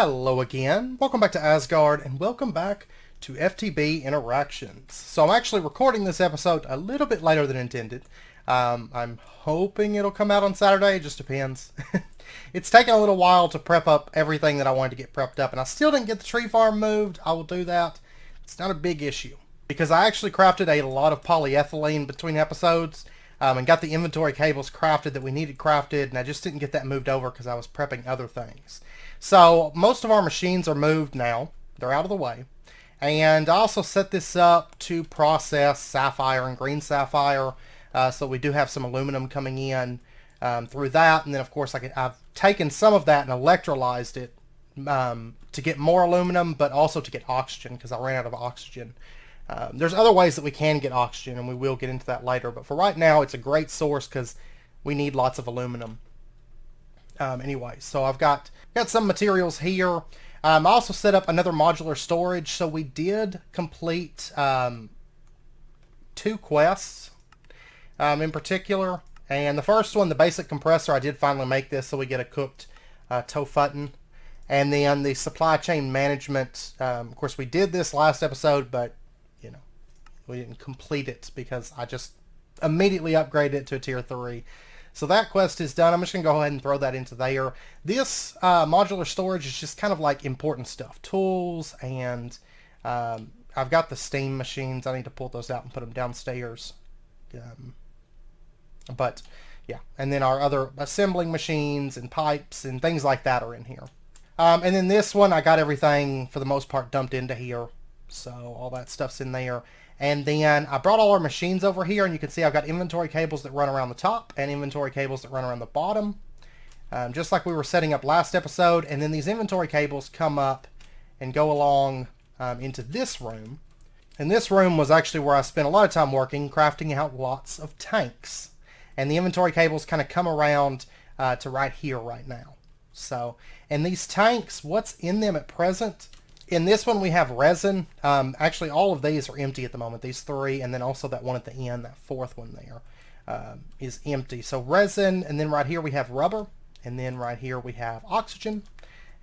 Hello again, welcome back to Asgard, and welcome back to FTB Interactions. So I'm actually recording this episode a little bit later than intended. I'm hoping it'll come out on Saturday, it just depends. It's taken a little while to prep up everything that I wanted to get prepped up, and I still didn't get the tree farm moved. I will do that. It's not a big issue, because I actually crafted a lot of polyethylene between episodes, and got the inventory cables crafted that we needed crafted, and I just didn't get that moved over because I was prepping other things. So most of our machines are moved now. They're out of the way. And I also set this up to process sapphire and green sapphire, so we do have some aluminum coming in through that. And then of course I've taken some of that and electrolyzed it to get more aluminum, but also to get oxygen because I ran out of oxygen. There's other ways that we can get oxygen, and we will get into that later. But for right now, it's a great source because we need lots of aluminum. Anyway, so I've got some materials here. I also set up another modular storage. So we did complete 2 quests in particular. And the first one, the basic compressor, I did finally make this so we get a cooked tofu. And then the supply chain management, of course we did this last episode, but you know, we didn't complete it because I just immediately upgraded it to a tier 3. So that quest is done. I'm just going to go ahead and throw that into there. This modular storage is just kind of like important stuff. Tools, and I've got the steam machines. I need to pull those out and put them downstairs. But yeah, and then our other assembling machines and pipes and things like that are in here. And then this one, I got everything for the most part dumped into here. So all that stuff's in there. And then I brought all our machines over here, and you can see I've got inventory cables that run around the top and inventory cables that run around the bottom, just like we were setting up last episode. And then these inventory cables come up and go along into this room. And this room was actually where I spent a lot of time working, crafting out lots of tanks. And the inventory cables kind of come around to right here right now. So, and these tanks, what's in them at present? In this one we have resin. Actually all of these are empty at the moment, these 3, and then also that one at the end, that 4th one there, is empty. So resin, and then right here we have rubber, and then right here we have oxygen,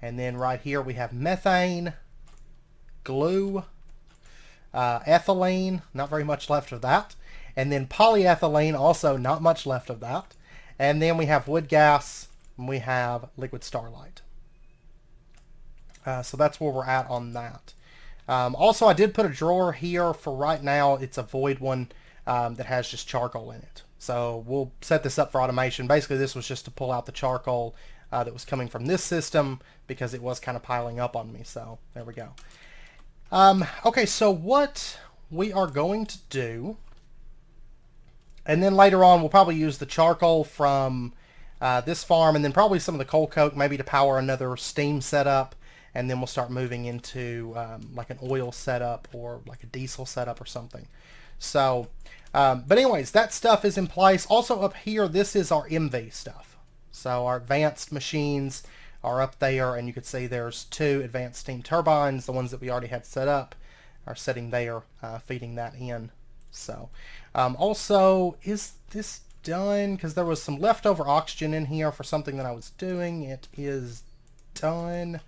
and then right here we have methane, glue, ethylene, not very much left of that, and then polyethylene, also not much left of that, and then we have wood gas, and we have liquid starlight. So that's where we're at on that. Also, I did put a drawer here for right now. It's a void one that has just charcoal in it. So we'll set this up for automation. Basically, this was just to pull out the charcoal that was coming from this system because it was kind of piling up on me. So there we go. Okay, so what we are going to do, and then later on we'll probably use the charcoal from this farm, and then probably some of the coal coke maybe to power another steam setup. And then we'll start moving into like an oil setup or like a diesel setup or something. So, but anyways, that stuff is in place. Also up here, this is our MV stuff. So our advanced machines are up there, and you can see there's 2 advanced steam turbines. The ones that we already had set up are sitting there, feeding that in. So, also, is this done? Because there was some leftover oxygen in here for something that I was doing. It is done.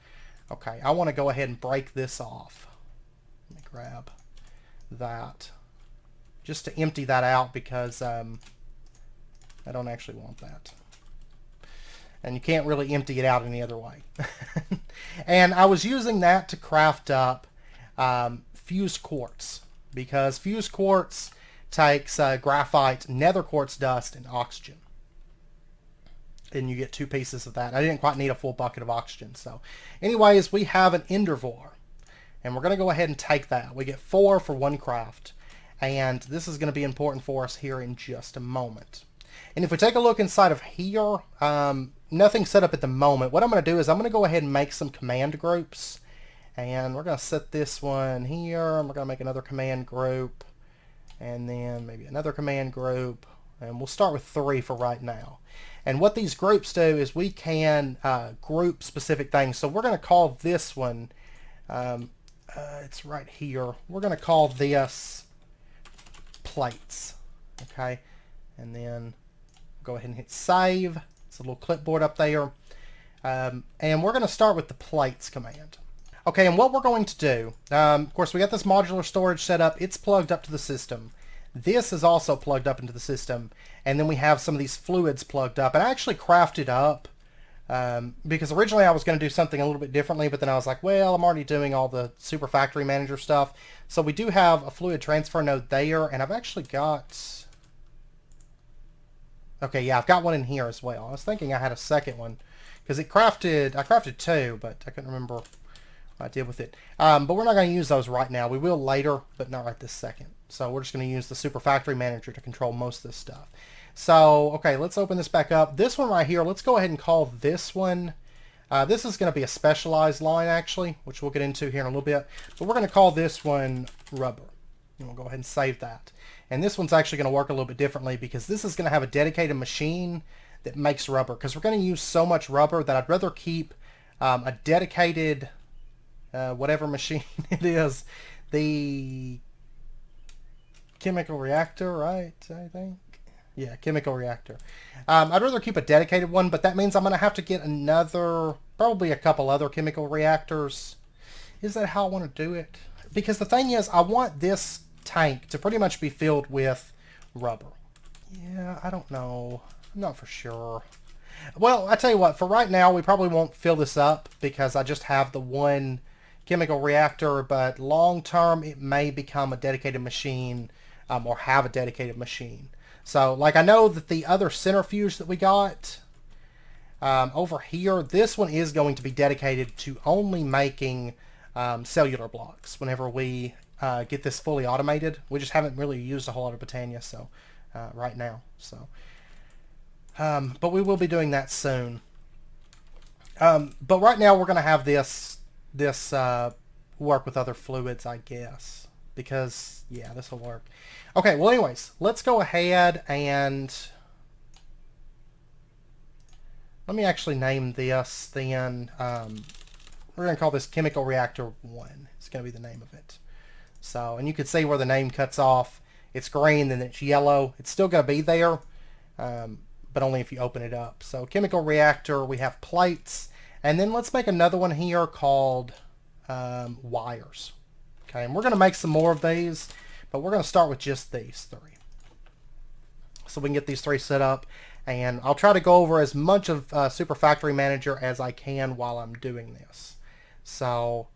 Okay, I want to go ahead and break this off. Let me grab that just to empty that out because I don't actually want that. And you can't really empty it out any other way. And I was using that to craft up fused quartz, because fused quartz takes graphite, nether quartz dust, and oxygen. And you get 2 pieces of that. I didn't quite need a full bucket of oxygen. So anyways, we have an endervor, and we're going to go ahead and take that. We get 4 for 1 craft, and this is going to be important for us here in just a moment. And if we take a look inside of here, nothing set up at the moment. What I'm going to do is I'm going to go ahead and make some command groups, and we're going to set this one here, and we're going to make another command group, and then maybe another command group, and we'll start with 3 for right now. And what these groups do is we can group specific things. So we're going to call this one, it's right here, we're going to call this plates. Okay, and then go ahead and hit save. It's a little clipboard up there. And we're going to start with the plates command. Okay, and what we're going to do, of course, we got this modular storage set up. It's plugged up to the system. This is also plugged up into the system. And then we have some of these fluids plugged up. And I actually crafted up, because originally I was going to do something a little bit differently, but then I was like, well, I'm already doing all the Super Factory Manager stuff. So we do have a fluid transfer node there, and I've actually got... Okay, yeah, I've got one in here as well. I was thinking I had a second one, because I crafted two, but I couldn't remember what I did with it. But we're not going to use those right now. We will later, but not right this second. So we're just going to use the Super Factory Manager to control most of this stuff. So, okay, let's open this back up. This one right here, let's go ahead and call this one, this is going to be a specialized line actually, which we'll get into here in a little bit. But we're going to call this one rubber. And we'll go ahead and save that. And this one's actually going to work a little bit differently because this is going to have a dedicated machine that makes rubber. Because we're going to use so much rubber that I'd rather keep a dedicated, whatever machine it is, the chemical reactor, right, I think? Yeah, chemical reactor. I'd rather keep a dedicated one, but that means I'm going to have to get another, probably a couple other chemical reactors. Is that how I want to do it? Because the thing is, I want this tank to pretty much be filled with rubber. Yeah, I don't know. I'm not for sure. Well, I tell you what, for right now, we probably won't fill this up because I just have the one chemical reactor, but long term, it may become a dedicated machine or have a dedicated machine. So, like, I know that the other centrifuge that we got over here, this one is going to be dedicated to only making cellular blocks whenever we get this fully automated. We just haven't really used a whole lot of Britannia right now. So, but we will be doing that soon. But right now we're going to have this work with other fluids, I guess. Because, yeah, this will work. Okay, well, anyways, let's go ahead and... Let me actually name this then. We're going to call this Chemical Reactor 1. It's going to be the name of it. So, and you can see where the name cuts off. It's green, then it's yellow. It's still going to be there, but only if you open it up. So, Chemical Reactor, we have plates. And then let's make another one here called wires. Okay, and we're going to make some more of these, but we're going to start with just these three. So we can get these three set up, and I'll try to go over as much of Super Factory Manager as I can while I'm doing this. So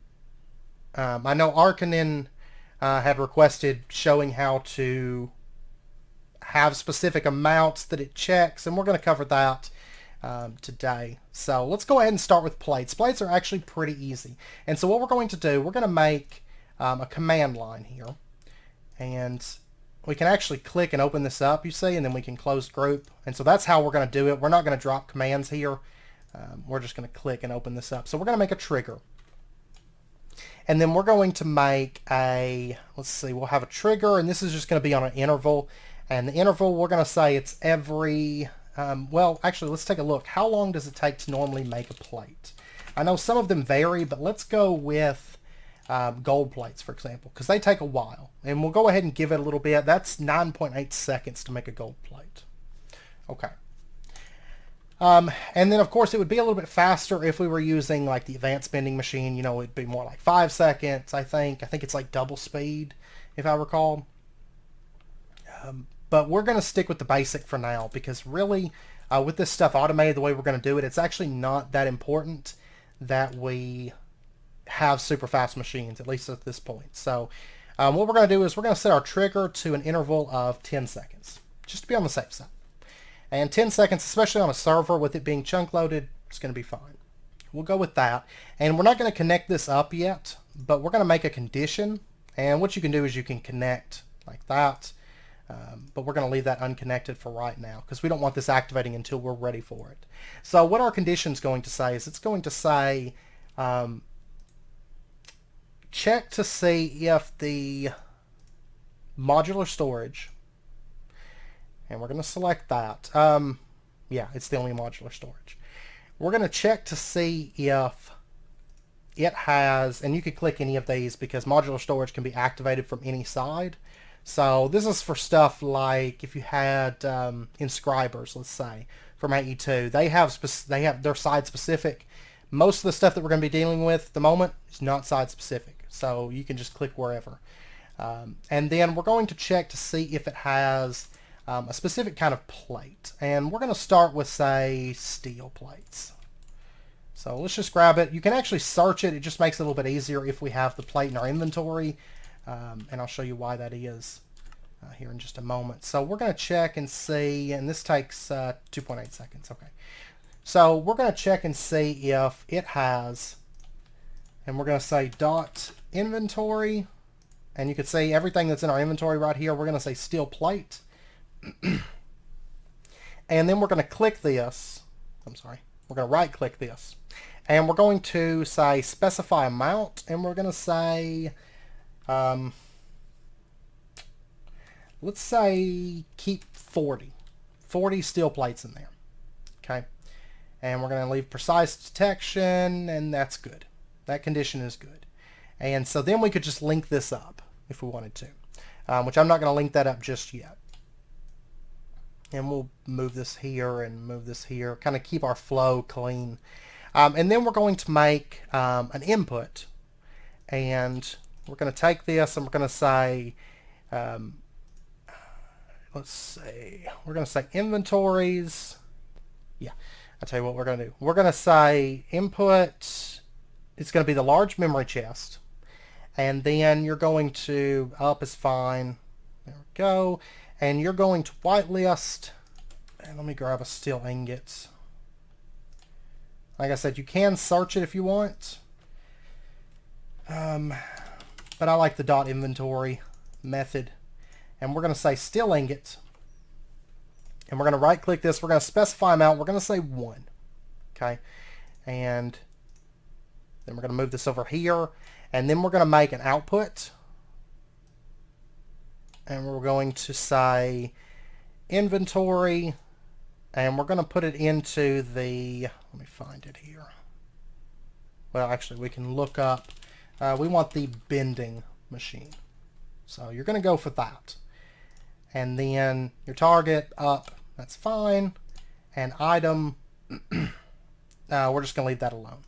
I know Arkanen had requested showing how to have specific amounts that it checks, and we're going to cover that today. So let's go ahead and start with plates. Plates are actually pretty easy. And so what we're going to do, we're going to make a command line here, and we can actually click and open this up, you see, and then we can close group. And so that's how we're going to do it. We're not going to drop commands here. We're just going to click and open this up. So we're going to make a trigger, and then we're going to make a, let's see, we'll have a trigger, and this is just going to be on an interval, and the interval we're going to say it's every well, actually, let's take a look. How long does it take to normally make a plate? I know some of them vary, but let's go with gold plates, for example, because they take a while. And we'll go ahead and give it a little bit. That's 9.8 seconds to make a gold plate. Okay. And then, of course, it would be a little bit faster if we were using, like, the advanced bending machine. You know, it'd be more like 5 seconds, I think. I think it's like double speed, if I recall. But we're going to stick with the basic for now because really, with this stuff automated the way we're going to do it, it's actually not that important that we have super fast machines, at least at this point. So what we're going to do is we're going to set our trigger to an interval of 10 seconds, just to be on the safe side. And 10 seconds, especially on a server with it being chunk loaded, it's going to be fine. We'll go with that. And we're not going to connect this up yet, but we're going to make a condition. And what you can do is you can connect like that. But we're going to leave that unconnected for right now because we don't want this activating until we're ready for it. So what our condition is going to say is it's going to say check to see if the modular storage, and we're going to select that. Yeah, it's the only modular storage. We're going to check to see if it has, and you could click any of these because modular storage can be activated from any side. So this is for stuff like if you had inscribers, let's say, from AE2. They're side specific. Most of the stuff that we're going to be dealing with at the moment is not side specific, so you can just click wherever. And then we're going to check to see if it has a specific kind of plate. And we're going to start with, say, steel plates. So let's just grab it. You can actually search it. It just makes it a little bit easier if we have the plate in our inventory. And I'll show you why that is here in just a moment. So we're going to check and see, and this takes 2.8 seconds. Okay. So we're going to check and see if it has, and we're going to say dot inventory, and you can see everything that's in our inventory right here. We're going to say steel plate. And then we're going to click this. I'm sorry. We're going to right click this. And we're going to say specify amount, and we're going to say, let's say keep 40 steel plates in there. Okay. And we're going to leave precise detection, and that's good. That condition is good. And so then we could just link this up if we wanted to, which I'm not going to link that up just yet. And we'll move this here and move this here, kind of keep our flow clean. And then we're going to make an input, and we're going to take this and we're going to say, let's see, we're going to say inventories. Yeah, I'll tell you what we're going to do. We're going to say input, it's going to be the large memory chest. And then you're going to, up is fine. There we go. And you're going to whitelist, and let me grab a steel ingot. Like I said, you can search it if you want. But I like the dot inventory method. And we're going to say steel ingot. And we're going to right click this. We're going to specify amount. We're going to say 1. Okay. And then we're going to move this over here. And then we're going to make an output. And we're going to say inventory, and we're going to put it into the, let me find it here. Well, actually, we can look up, we want the bending machine. So you're going to go for that. And then your target up, that's fine. And item, we're just going to leave that alone.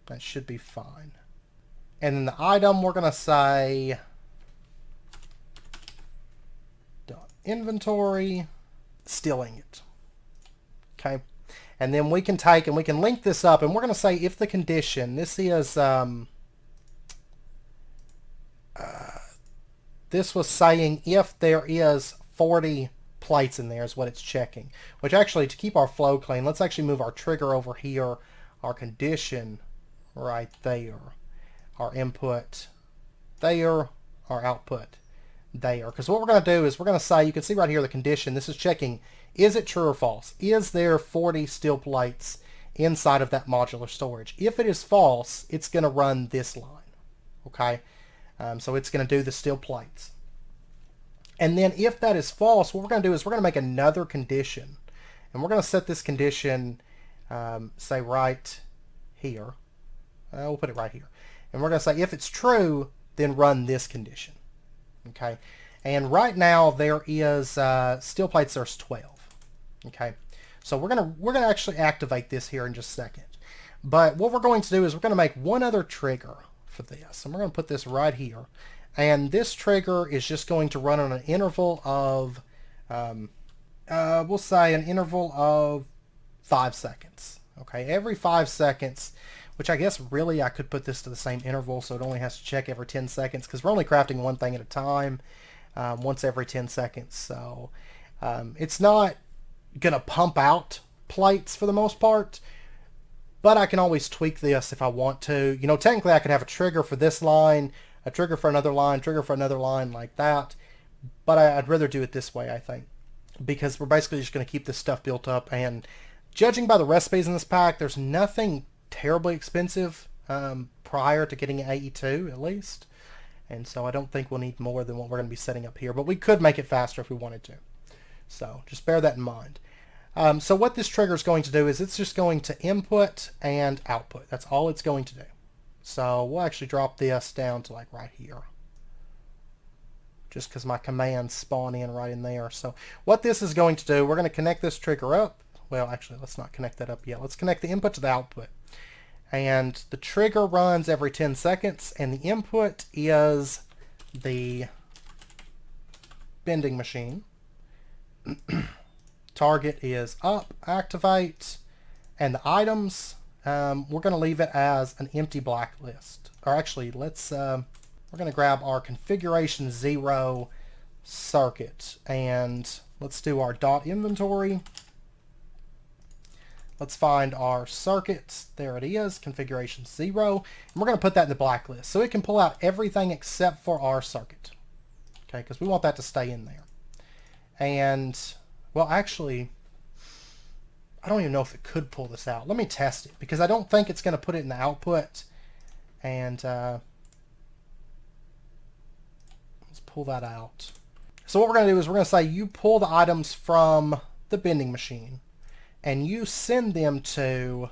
That should be fine. And then the item, we're going to say inventory, steel ingot. Okay. And then we can take and we can link this up, and we're going to say if the condition, this is, this was saying if there is 40 plates in there is what it's checking. Which actually, to keep our flow clean, let's actually move our trigger over here, our condition right there, our input there, our output there. Because what we're going to do is we're going to say, you can see right here the condition, this is checking, is it true or false? Is there 40 steel plates inside of that modular storage? If it is false, it's going to run this line. Okay, so it's going to do the steel plates. And then if that is false, what we're going to do is we're going to make another condition, and we're going to set this condition, say right here. We'll put it right here. And we're going to say if it's true, then run this condition. Okay, and right now there is steel plates. There's 12. Okay, so we're gonna actually activate this here in just a second. But what we're going to do is we're going to make one other trigger for this, and we're going to put this right here. And this trigger is just going to run on an interval of, we'll say an interval of 5 seconds. Okay, every 5 seconds. Which I guess really I could put this to the same interval, so it only has to check every 10 seconds, because we're only crafting one thing at a time, once every 10 seconds. So it's not going to pump out plates for the most part, but I can always tweak this if I want to. You know, technically I could have a trigger for this line, a trigger for another line, trigger for another line like that, but I'd rather do it this way, I think, because we're basically just going to keep this stuff built up. And judging by the recipes in this pack, there's nothing terribly expensive prior to getting AE2 at least, and so I don't think we'll need more than what we're going to be setting up here, but we could make it faster if we wanted to, so just bear that in mind. So what this trigger is going to do is it's just going to input and output. That's all it's going to do. So we'll actually drop this down to like right here, just because my commands spawn in right in there. So what this is going to do, we're going to connect this trigger up. well, actually, let's not connect that up yet. Let's connect the input to the output. And the trigger runs every 10 seconds, and the input is the vending machine. Target is up, activate, and the items, we're going to leave it as an empty blacklist. Or actually, let's we're going to grab our configuration 0 circuit, and let's do our dot inventory. Let's find our circuit. There it is, configuration 0. And we're going to put that in the blacklist so it can pull out everything except for our circuit. Okay, because we want that to stay in there. And, well, actually, I don't even know if it could pull this out. Let me test it, because I don't think it's going to put it in the output. And let's pull that out. So what we're going to do is we're going to say you pull the items from the vending machine, and you send them to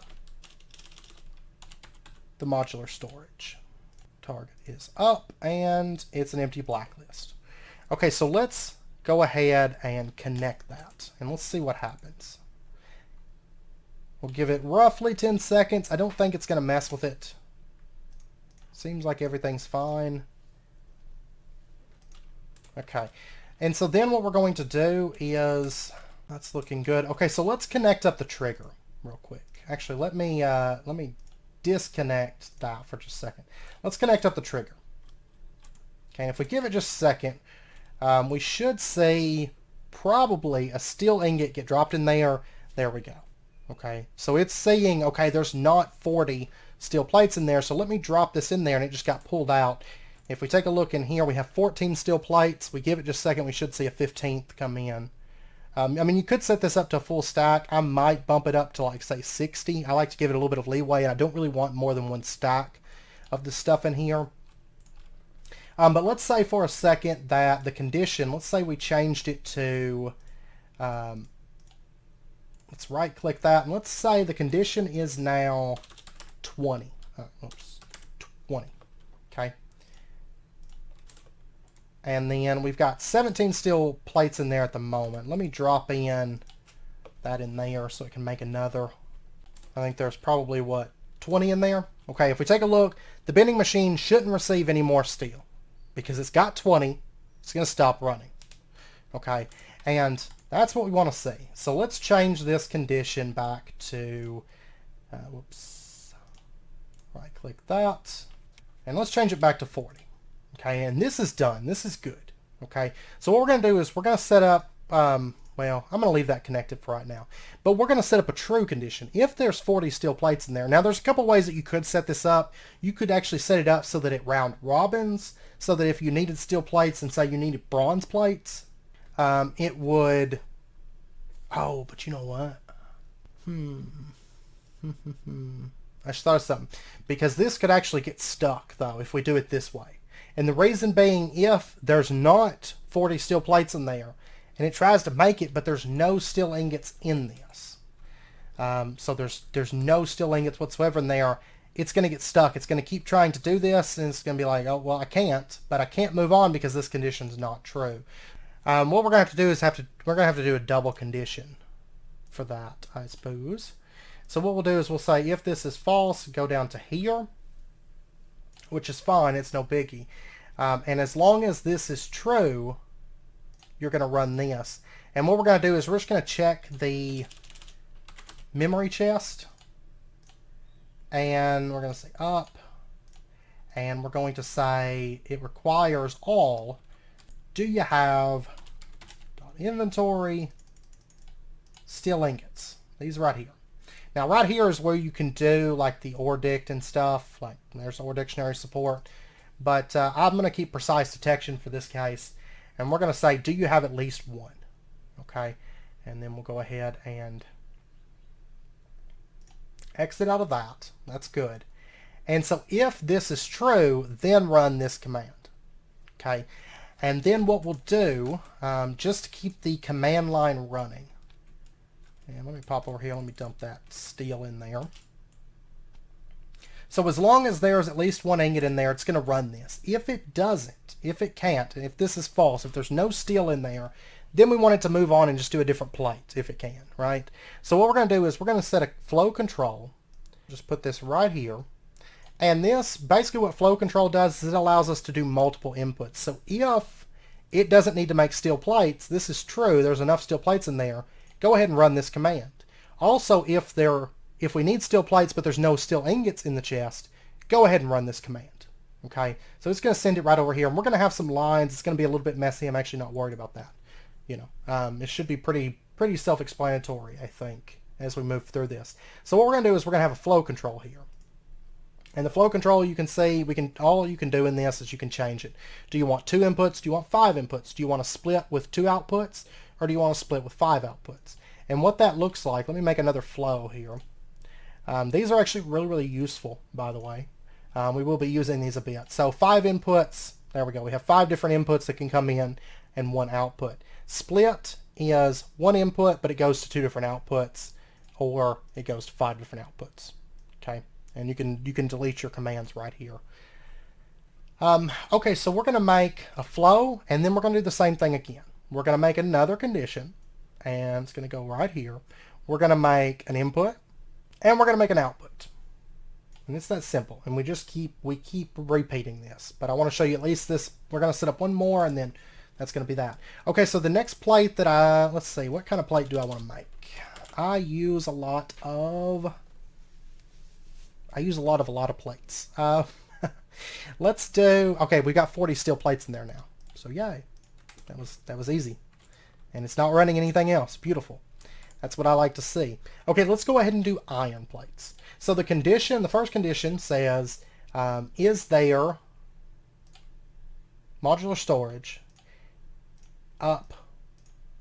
the modular storage. Target is up, and it's an empty blacklist. Okay, so let's go ahead and connect that, and let's see what happens. We'll give it roughly 10 seconds. I don't think it's going to mess with it. Seems like everything's fine. Okay, and so then what we're going to do is... That's looking good. Okay, so let's connect up the trigger real quick. Actually, let me disconnect that for just a second. Let's connect up the trigger. Okay, if we give it just a second, we should see probably a steel ingot get dropped in there. There we go. Okay, so it's saying, okay, there's not 40 steel plates in there, so let me drop this in there, and it just got pulled out. If we take a look in here, we have 14 steel plates. We give it just a second, we should see a 15th come in. I mean, you could set this up to a full stack. I might bump it up to, like, say, 60. I like to give it a little bit of leeway, and I don't really want more than one stack of the stuff in here. But let's say for a second that the condition, let's say we changed it to, let's right-click that, and let's say the condition is now 20. Oops, 20, okay? And then we've got 17 steel plates in there at the moment. Let me drop in that in there so it can make another. I think there's probably, what, 20 in there? Okay, if we take a look, the vending machine shouldn't receive any more steel because it's got 20. It's going to stop running. Okay, and that's what we want to see. So let's change this condition back to, whoops, right-click that, and let's change it back to 40. Okay, and this is done. This is good. Okay, so what we're going to do is we're going to set up, well, I'm going to leave that connected for right now. But we're going to set up a true condition. If there's 40 steel plates in there, now there's a couple ways that you could set this up. You could actually set it up so that it round robins, so that if you needed steel plates and say you needed bronze plates, it would, oh, but you know what? I just thought of something. Because this could actually get stuck, though, if we do it this way. And the reason being, if there's not 40 steel plates in there, and it tries to make it, but there's no steel ingots in this. So there's no steel ingots whatsoever in there, it's going to get stuck. It's going to keep trying to do this, and it's going to be like, oh, well, I can't, but I can't move on because this condition's not true. What we're going to have to do is we're going to have to do a double condition for that, I suppose. So what we'll do is we'll say if this is false, go down to here, which is fine, it's no biggie. And as long as this is true, you're going to run this. And what we're going to do is we're just going to check the memory chest, and we're going to say up, and we're going to say it requires all. Do you have inventory steel ingots? These right here. Now right here is where you can do like the OR dict and stuff, like there's OR dictionary support, but I'm going to keep precise detection for this case, and we're going to say do you have at least one, okay, and then we'll go ahead and exit out of that. That's good. And so if this is true, then run this command, okay, and then what we'll do, just to keep the command line running, and let me pop over here, let me dump that steel in there. So as long as there's at least one ingot in there, it's going to run this. If it doesn't, if it can't, and if this is false, if there's no steel in there, then we want it to move on and just do a different plate if it can, right? So what we're going to do is we're going to set a flow control. Just put this right here. And this, basically what flow control does is it allows us to do multiple inputs. So if it doesn't need to make steel plates, this is true, there's enough steel plates in there, go ahead and run this command. Also, if we need steel plates but there's no steel ingots in the chest, go ahead and run this command. Okay, so it's going to send it right over here, and we're going to have some lines. It's going to be a little bit messy. I'm actually not worried about that. It should be pretty self-explanatory, I think, as we move through this. So what we're going to do is we're going to have a flow control here. And the flow control, you can see, all you can do in this is you can change it. Do you want 2 inputs? Do you want 5 inputs? Do you want to split with 2 outputs? Or do you want to split with 5 outputs? And what that looks like, let me make another flow here. These are actually really useful, by the way. We will be using these a bit. So 5 inputs, there we go. We have 5 different inputs that can come in and 1 output. Split is 1 input, but it goes to 2 different outputs, or it goes to 5 different outputs. Okay, and you can delete your commands right here. Okay, so we're going to make a flow, and then we're going to do the same thing again. We're going to make another condition, and it's going to go right here. We're going to make an input, and we're going to make an output. And it's that simple, and we keep repeating this. But I want to show you at least this. We're going to set up one more, and then that's going to be that. Okay, so the next plate that let's see, what kind of plate do I want to make? I use a lot of plates. Let's do, okay, we got 40 steel plates in there now. So yay, that was easy. And it's not running anything else. Beautiful. That's what I like to see. Okay, let's go ahead and do iron plates. So the first condition says, is there modular storage up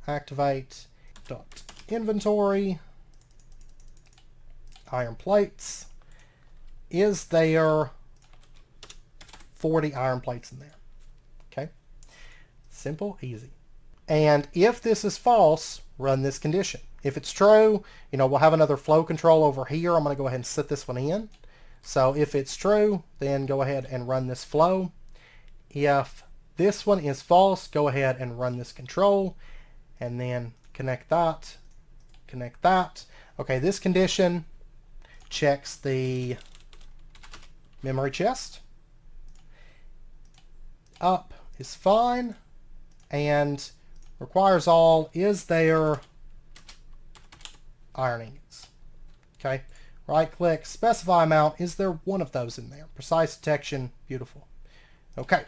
activate dot inventory iron plates? Is there 40 iron plates in there? Okay, simple, easy. And if this is false, run this condition. If it's true, we'll have another flow control over here. I'm going to go ahead and set this one in. So if it's true, then go ahead and run this flow. If this one is false, go ahead and run this control, and then connect that, connect that. Okay, this condition checks the memory chest. Up is fine, and requires all, is there iron ingots? Okay, right click, specify amount, is there one of those in there? Precise detection, beautiful. Okay,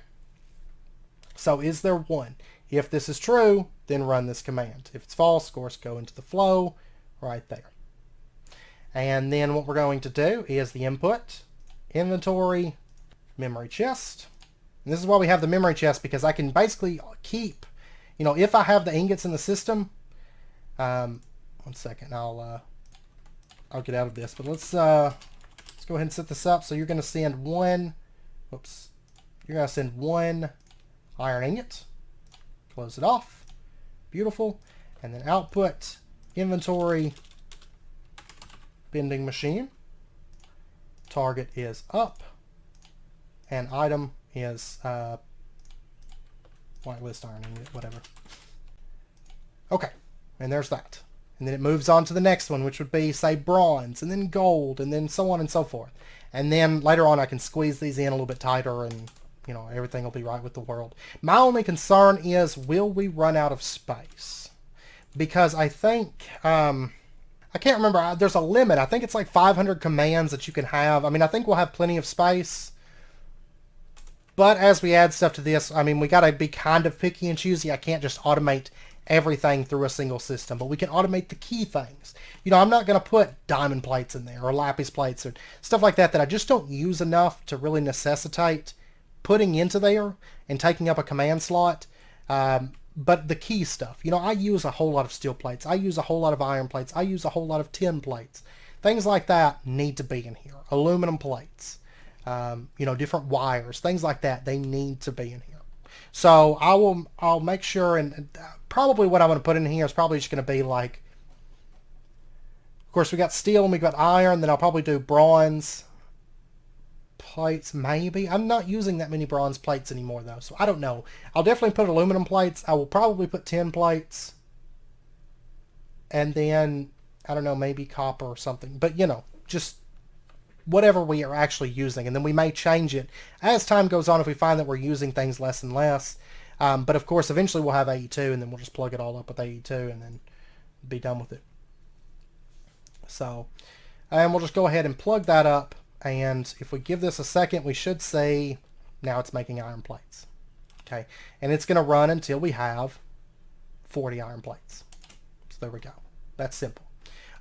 so is there one? If this is true, then run this command. If it's false, of course, go into the flow right there. And then what we're going to do is the input, inventory, memory chest. And this is why we have the memory chest, because I can basically keep, if I have the ingots in the system, one second, I'll get out of this, but let's go ahead and set this up. So you're going to send one iron ingot, close it off, beautiful, and then output, inventory, vending machine, target is up, and item is whitelist iron ingot, whatever. Okay, and there's that. And then it moves on to the next one, which would be, say, bronze, and then gold, and then so on and so forth. And then later on I can squeeze these in a little bit tighter, and everything will be right with the world. My only concern is, will we run out of space? Because I think, I can't remember, there's a limit. I think it's like 500 commands that you can have. I mean, I think we'll have plenty of space. But as we add stuff to this, I mean, we got to be kind of picky and choosy. I can't just automate everything through a single system, but we can automate the key things. I'm not going to put diamond plates in there or lapis plates or stuff like that I just don't use enough to really necessitate putting into there and taking up a command slot. But the key stuff, I use a whole lot of steel plates. I use a whole lot of iron plates. I use a whole lot of tin plates. Things like that need to be in here. Aluminum plates, different wires, things like that, they need to be in here. So I'll make sure, and probably what I'm going to put in here is probably just going to be like, of course we got steel and we got iron, then I'll probably do bronze, plates, maybe. I'm not using that many bronze plates anymore, though, so I don't know. I'll definitely put aluminum plates. I will probably put tin plates. And then, I don't know, maybe copper or something. But, you know, just whatever we are actually using. And then we may change it as time goes on if we find that we're using things less and less. But, of course, eventually we'll have AE2, and then we'll just plug it all up with AE2 and then be done with it. So, and we'll just go ahead and plug that up. And if we give this a second, we should see now it's making iron plates. Okay, and it's going to run until we have 40 iron plates. So there we go. That's simple.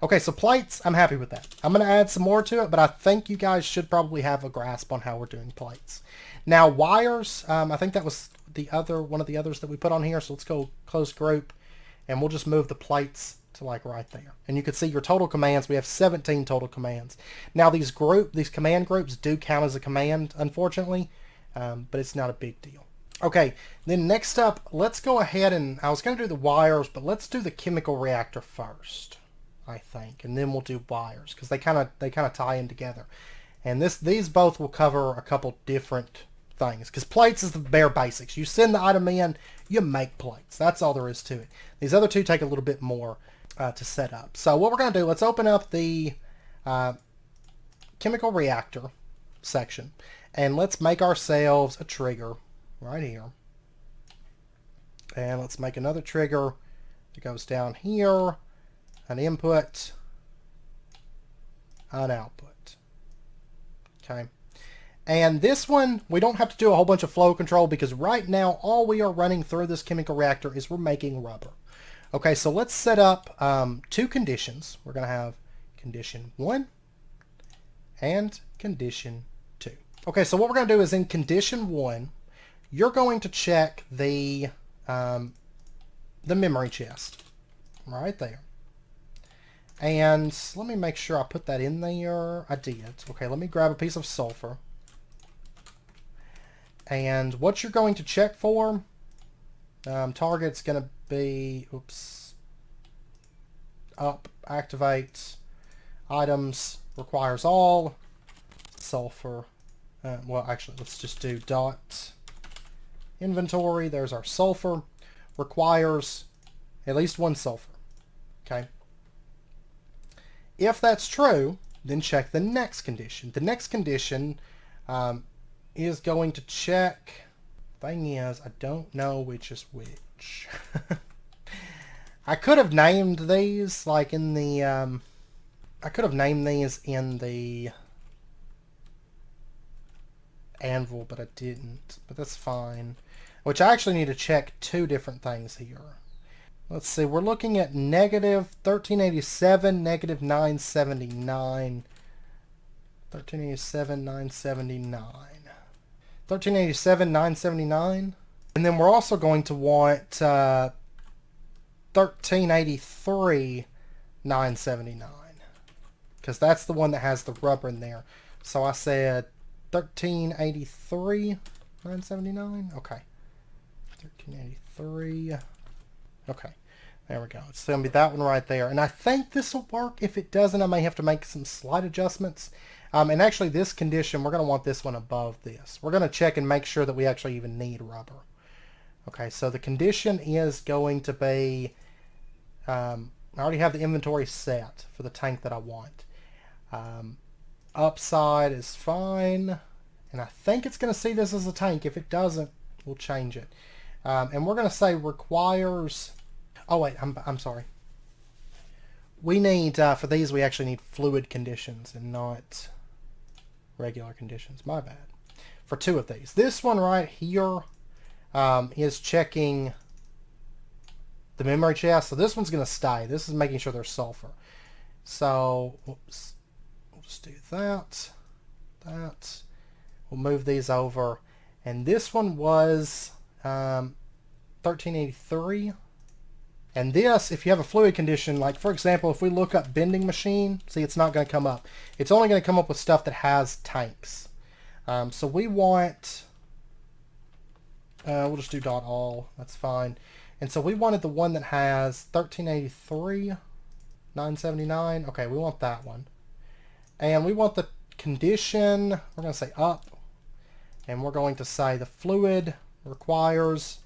Okay, so plates, I'm happy with that. I'm going to add some more to it, but I think you guys should probably have a grasp on how we're doing plates. Now, wires, I think that was one of the others that we put on here. So let's go close group, and we'll just move the plates to like right there. And you can see your total commands. We have 17 total commands. Now, these command groups do count as a command, unfortunately, but it's not a big deal. Okay, then next up, let's go ahead and, I was going to do the wires, but let's do the chemical reactor first, I think, and then we'll do wires because they kind of tie in together. And these both will cover a couple different things because plates is the bare basics. You send the item in, you make plates. That's all there is to it. These other two take a little bit more to set up. So what we're going to do, let's open up the chemical reactor section, and let's make ourselves a trigger right here. And let's make another trigger that goes down here, an input, an output. Okay. And this one, we don't have to do a whole bunch of flow control because right now all we are running through this chemical reactor is we're making rubber. Okay, so let's set up two conditions. We're going to have condition 1 and condition 2. Okay, so what we're going to do is in condition 1, you're going to check the memory chest right there. And let me make sure I put that in there. I did. Okay, let me grab a piece of sulfur. And what you're going to check for, target's going to be, up, activate, items, requires all, sulfur. Well, actually, let's just do dot inventory. There's our sulfur. Requires at least 1 sulfur. Okay. If that's true, then check the next condition. The next condition is going to check. Thing is, I don't know which is which. I could have named these like in the. I could have named these in the anvil, but I didn't. But that's fine. Which I actually need to check 2 different things here. Let's see, we're looking at negative 1387, negative 979. 1387, 979. 1387, 979. And then we're also going to want 1383, 979. Because that's the one that has the rubber in there. So I said 1383, 979. Okay. 1383. Okay, there we go. It's going to be that one right there. And I think this will work. If it doesn't, I may have to make some slight adjustments. And actually, this condition, we're going to want this one above this. We're going to check and make sure that we actually even need rubber. Okay, so the condition is going to be, I already have the inventory set for the tank that I want. Upside is fine. And I think it's going to see this as a tank. If it doesn't, we'll change it. And we're going to say requires... Oh, wait, I'm sorry. We need, for these, we actually need fluid conditions and not regular conditions. My bad. For 2 of these. This one right here is checking the memory chest. So this one's going to stay. This is making sure there's sulfur. So, whoops. We'll just do that. That. We'll move these over. And this one was 1383. And this, if you have a fluid condition, like for example, if we look up bending machine, see it's not going to come up. It's only going to come up with stuff that has tanks. So we want, we'll just do dot all, that's fine. And so we wanted the one that has 1383, 979. Okay, we want that one. And we want the condition, we're going to say up, and we're going to say the fluid requires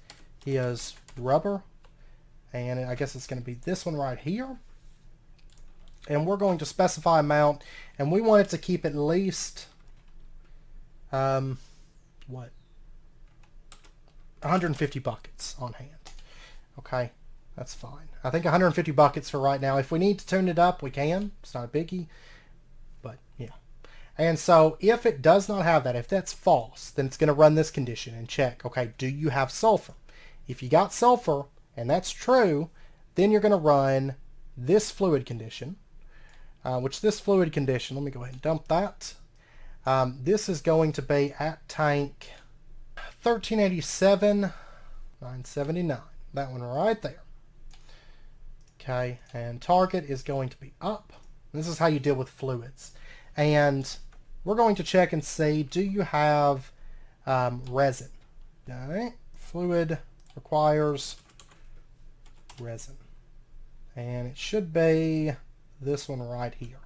is rubber, and I guess it's going to be this one right here. And we're going to specify amount, and we want it to keep at least 150 buckets on hand. Okay, that's fine. I think 150 buckets for right now. If we need to tune it up, we can. It's not a biggie, but yeah. And so if it does not have that, if that's false, then it's going to run this condition and check, okay, do you have sulfur? If you got sulfur, and that's true, then you're going to run this fluid condition, which this fluid condition, let me go ahead and dump that. This is going to be at tank 1387, 979. That one right there. Okay, and target is going to be up. This is how you deal with fluids. And we're going to check and see, do you have resin? Okay, fluid requires resin. And it should be this one right here.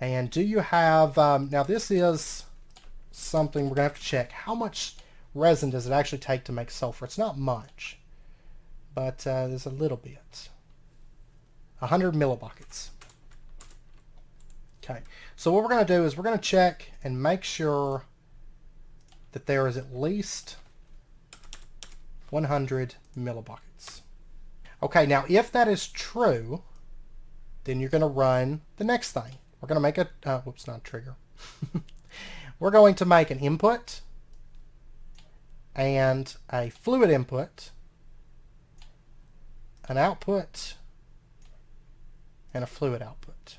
And do you have, now this is something we're going to have to check. How much resin does it actually take to make sulfur? It's not much, but there's a little bit. 100 millibuckets. Okay, so what we're going to do is we're going to check and make sure that there is at least 100 millibuckets. Okay, now if that is true, then you're going to run the next thing. We're going to make a, whoops, not a trigger. We're going to make an input and a fluid input, an output, and a fluid output.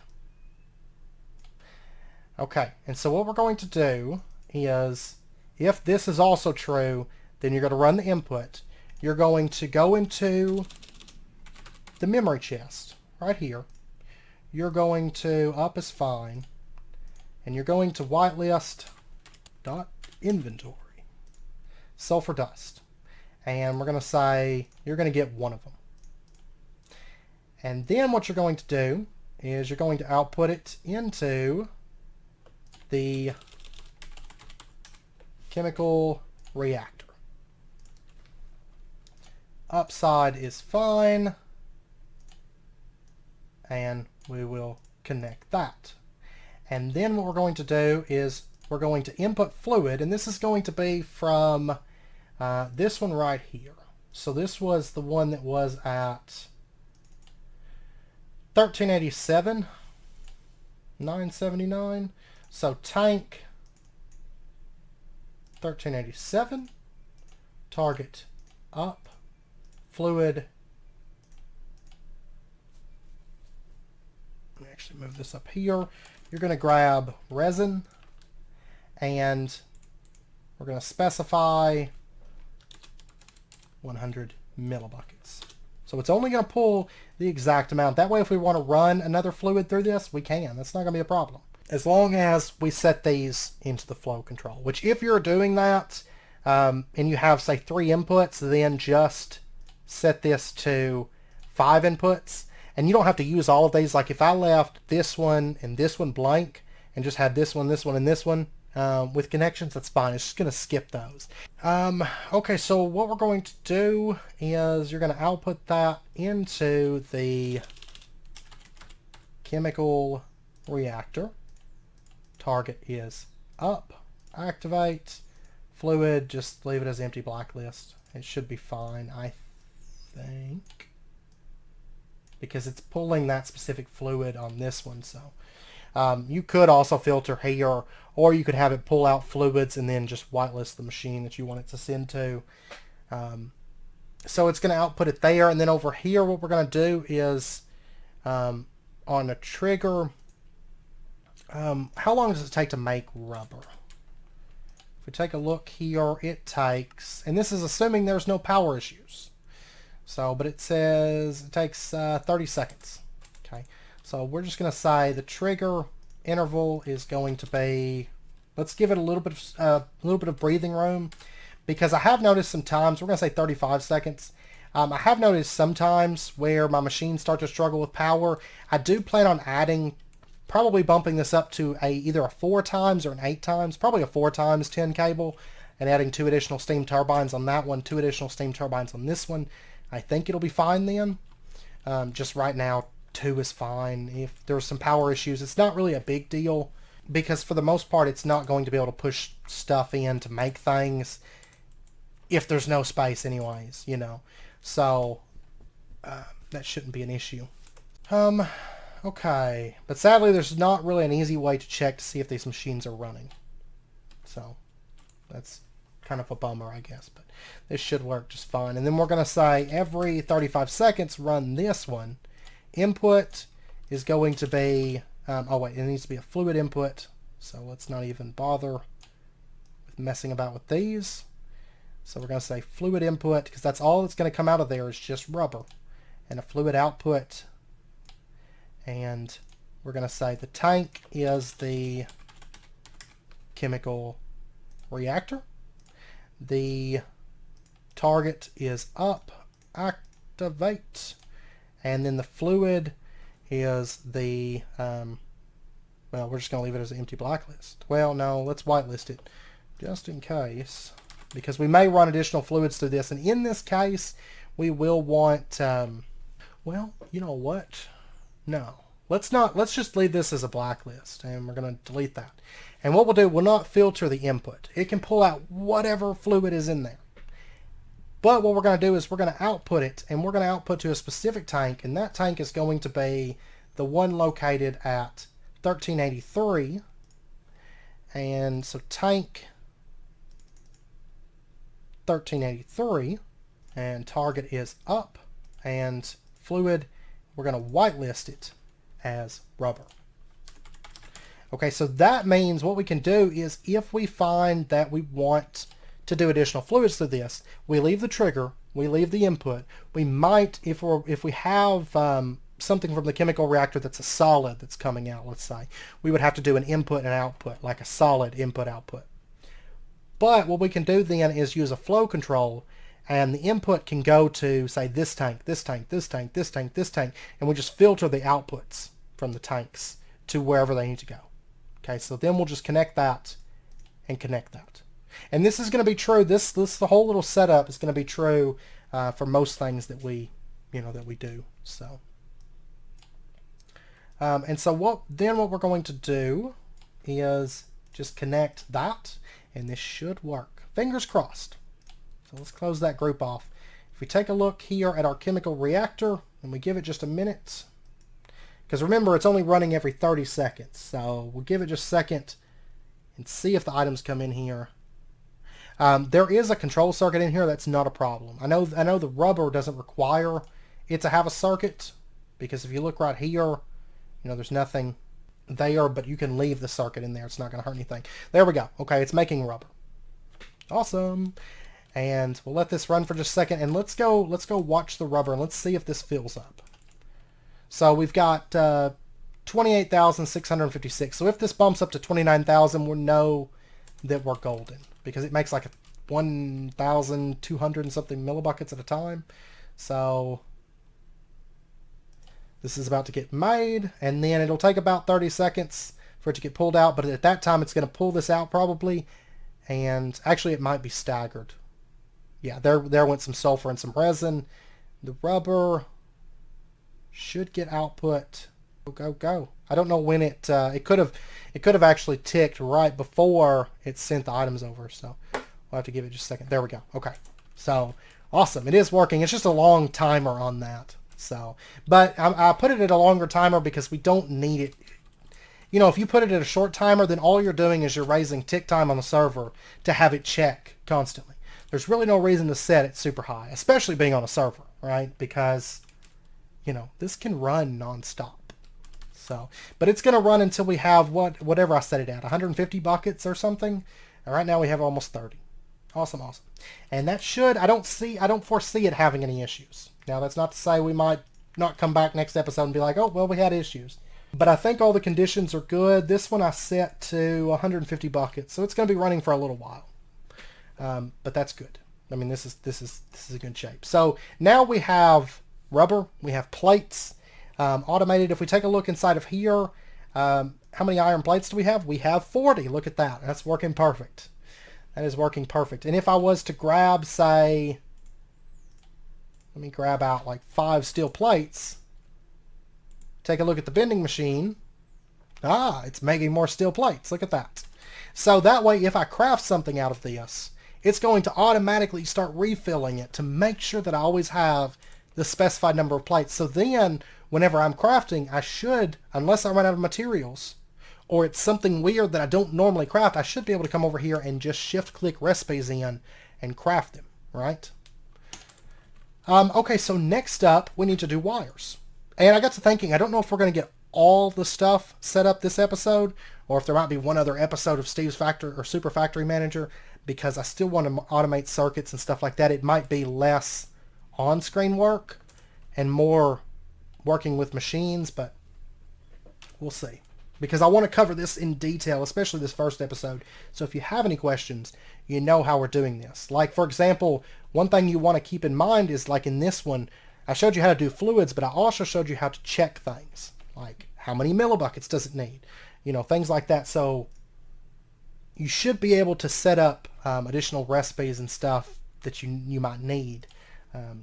Okay, and so what we're going to do is, if this is also true, then you're going to run the input. You're going to go into the memory chest right here. You're going to, up is fine, and you're going to whitelist dot inventory sulfur dust, and we're going to say you're going to get one of them. And then what you're going to do is you're going to output it into the chemical reactor. Upside is fine, and we will connect that. And then what we're going to do is we're going to input fluid, and this is going to be from this one right here. So this was the one that was at 1387, 979. So tank 1387, target up, fluid. Let me actually move this up here. You're going to grab resin, and we're going to specify 100 millibuckets. So it's only going to pull the exact amount. That way, if we want to run another fluid through this, we can. That's not going to be a problem. As long as we set these into the flow control, which if you're doing that and you have, say, 3 inputs, then just set this to 5 inputs. And you don't have to use all of these. Like if I left this one and this one blank and just had this one, and this one with connections, that's fine. It's just going to skip those. Okay, so what we're going to do is you're going to output that into the chemical reactor. Target is up. Activate. Fluid, just leave it as empty blacklist. It should be fine, I think, because it's pulling that specific fluid on this one. So you could also filter here, or you could have it pull out fluids and then just whitelist the machine that you want it to send to. So it's going to output it there, and then over here what we're going to do is on a trigger, how long does it take to make rubber? If we take a look here, it takes, and this is assuming there's no power issues. So, but it says it takes 30 seconds. Okay, so we're just going to say the trigger interval is going to be, let's give it a little bit of breathing room, because I have noticed sometimes, we're going to say 35 seconds. I have noticed sometimes where my machines start to struggle with power. I do plan on adding probably bumping this up to either a 4 times or an 8 times, probably a 4 times 10 cable, and adding 2 additional steam turbines on that one, 2 additional steam turbines on this one. I think it'll be fine then. Just right now, 2 is fine. If there's some power issues, it's not really a big deal, because for the most part, it's not going to be able to push stuff in to make things if there's no space anyways, you know. So that shouldn't be an issue. Okay, but sadly there's not really an easy way to check to see if these machines are running. So that's kind of a bummer, I guess, but this should work just fine. And then we're going to say every 35 seconds run this one. Input is going to be, oh wait, it needs to be a fluid input, so let's not even bother with messing about with these. So we're going to say fluid input, because that's all that's going to come out of there is just rubber. And a fluid output. And we're going to say the tank is the chemical reactor. The target is up, activate. And then the fluid is the, well, we're just going to leave it as an empty blacklist. Well, no, let's whitelist it just in case, because we may run additional fluids through this. And in this case, we will want, well, you know what? No, let's just leave this as a blacklist, and we're going to delete that. And what we'll do, we'll not filter the input. It can pull out whatever fluid is in there. But what we're going to do is we're going to output it, and we're going to output to a specific tank, and that tank is going to be the one located at 1383. And so tank 1383, and target is up, and fluid, we're going to whitelist it as rubber. Okay, so that means what we can do is if we find that we want to do additional fluids through this, we leave the trigger, we leave the input. We might, if we have something from the chemical reactor that's a solid that's coming out, let's say, we would have to do an input and output, like a solid input-output. But what we can do then is use a flow control, and the input can go to, say, this tank, this tank, this tank, this tank, this tank, and we just filter the outputs from the tanks to wherever they need to go. Okay, so then we'll just connect that and connect that. And this is going to be true, the whole little setup is going to be true for most things that we do. So, and so what we're going to do is just connect that, and this should work. Fingers crossed. So let's close that group off. If we take a look here at our chemical reactor, and we give it just a minute, because remember, it's only running every 30 seconds. So we'll give it just a second and see if the items come in here. There is a control circuit in here. That's not a problem. I know the rubber doesn't require it to have a circuit, because if you look right here, there's nothing there, but you can leave the circuit in there. It's not going to hurt anything. There we go. Okay, it's making rubber. Awesome. And we'll let this run for just a second, and let's go watch the rubber, and let's see if this fills up. So we've got 28,656. So if this bumps up to 29,000, we'll know that we're golden, because it makes like 1,200 and something millibuckets at a time. So this is about to get made, and then it'll take about 30 seconds for it to get pulled out, but at that time it's going to pull this out probably, and actually it might be staggered. Yeah, there went some sulfur and some resin. The rubber should get output. Go. I don't know when it could have actually ticked right before it sent the items over, so we'll have to give it just a second. There we go. Okay, so awesome. It is working. It's just a long timer on that. So, but I put it at a longer timer because we don't need it. If you put it at a short timer, then all you're doing is you're raising tick time on the server to have it check constantly. There's really no reason to set it super high, especially being on a server, right? Because, this can run nonstop. So, but it's going to run until we have whatever I set it at, 150 buckets or something. And right now we have almost 30. Awesome. And that should, I don't foresee it having any issues. Now, that's not to say we might not come back next episode and be like, oh, well, we had issues. But I think all the conditions are good. This one I set to 150 buckets, so it's going to be running for a little while. But that's good. I mean, this is a good shape. So now we have rubber, we have plates automated. If we take a look inside of here, How many iron plates do we have? We have 40. Look at that. That's working perfect. That is working perfect. And if I was to grab, say, let me grab out like 5 steel plates. Take a look at the bending machine. Ah, it's making more steel plates. Look at that. So that way, if I craft something out of this, it's going to automatically start refilling it to make sure that I always have the specified number of plates. So then, whenever I'm crafting, I should, unless I run out of materials, or it's something weird that I don't normally craft, I should be able to come over here and just shift-click recipes in and craft them, right? Okay, so next up, we need to do wires. And I got to thinking, I don't know if we're going to get all the stuff set up this episode, or if there might be one other episode of Steve's Factory or Super Factory Manager, because I still want to automate circuits and stuff like that. It might be less on-screen work and more working with machines, but we'll see. Because I want to cover this in detail, especially this first episode. So if you have any questions, you know how we're doing this. Like, for example, one thing you want to keep in mind is, like in this one, I showed you how to do fluids, but I also showed you how to check things. Like, how many millibuckets does it need? You know, things like that. So you should be able to set up additional recipes and stuff that you might need.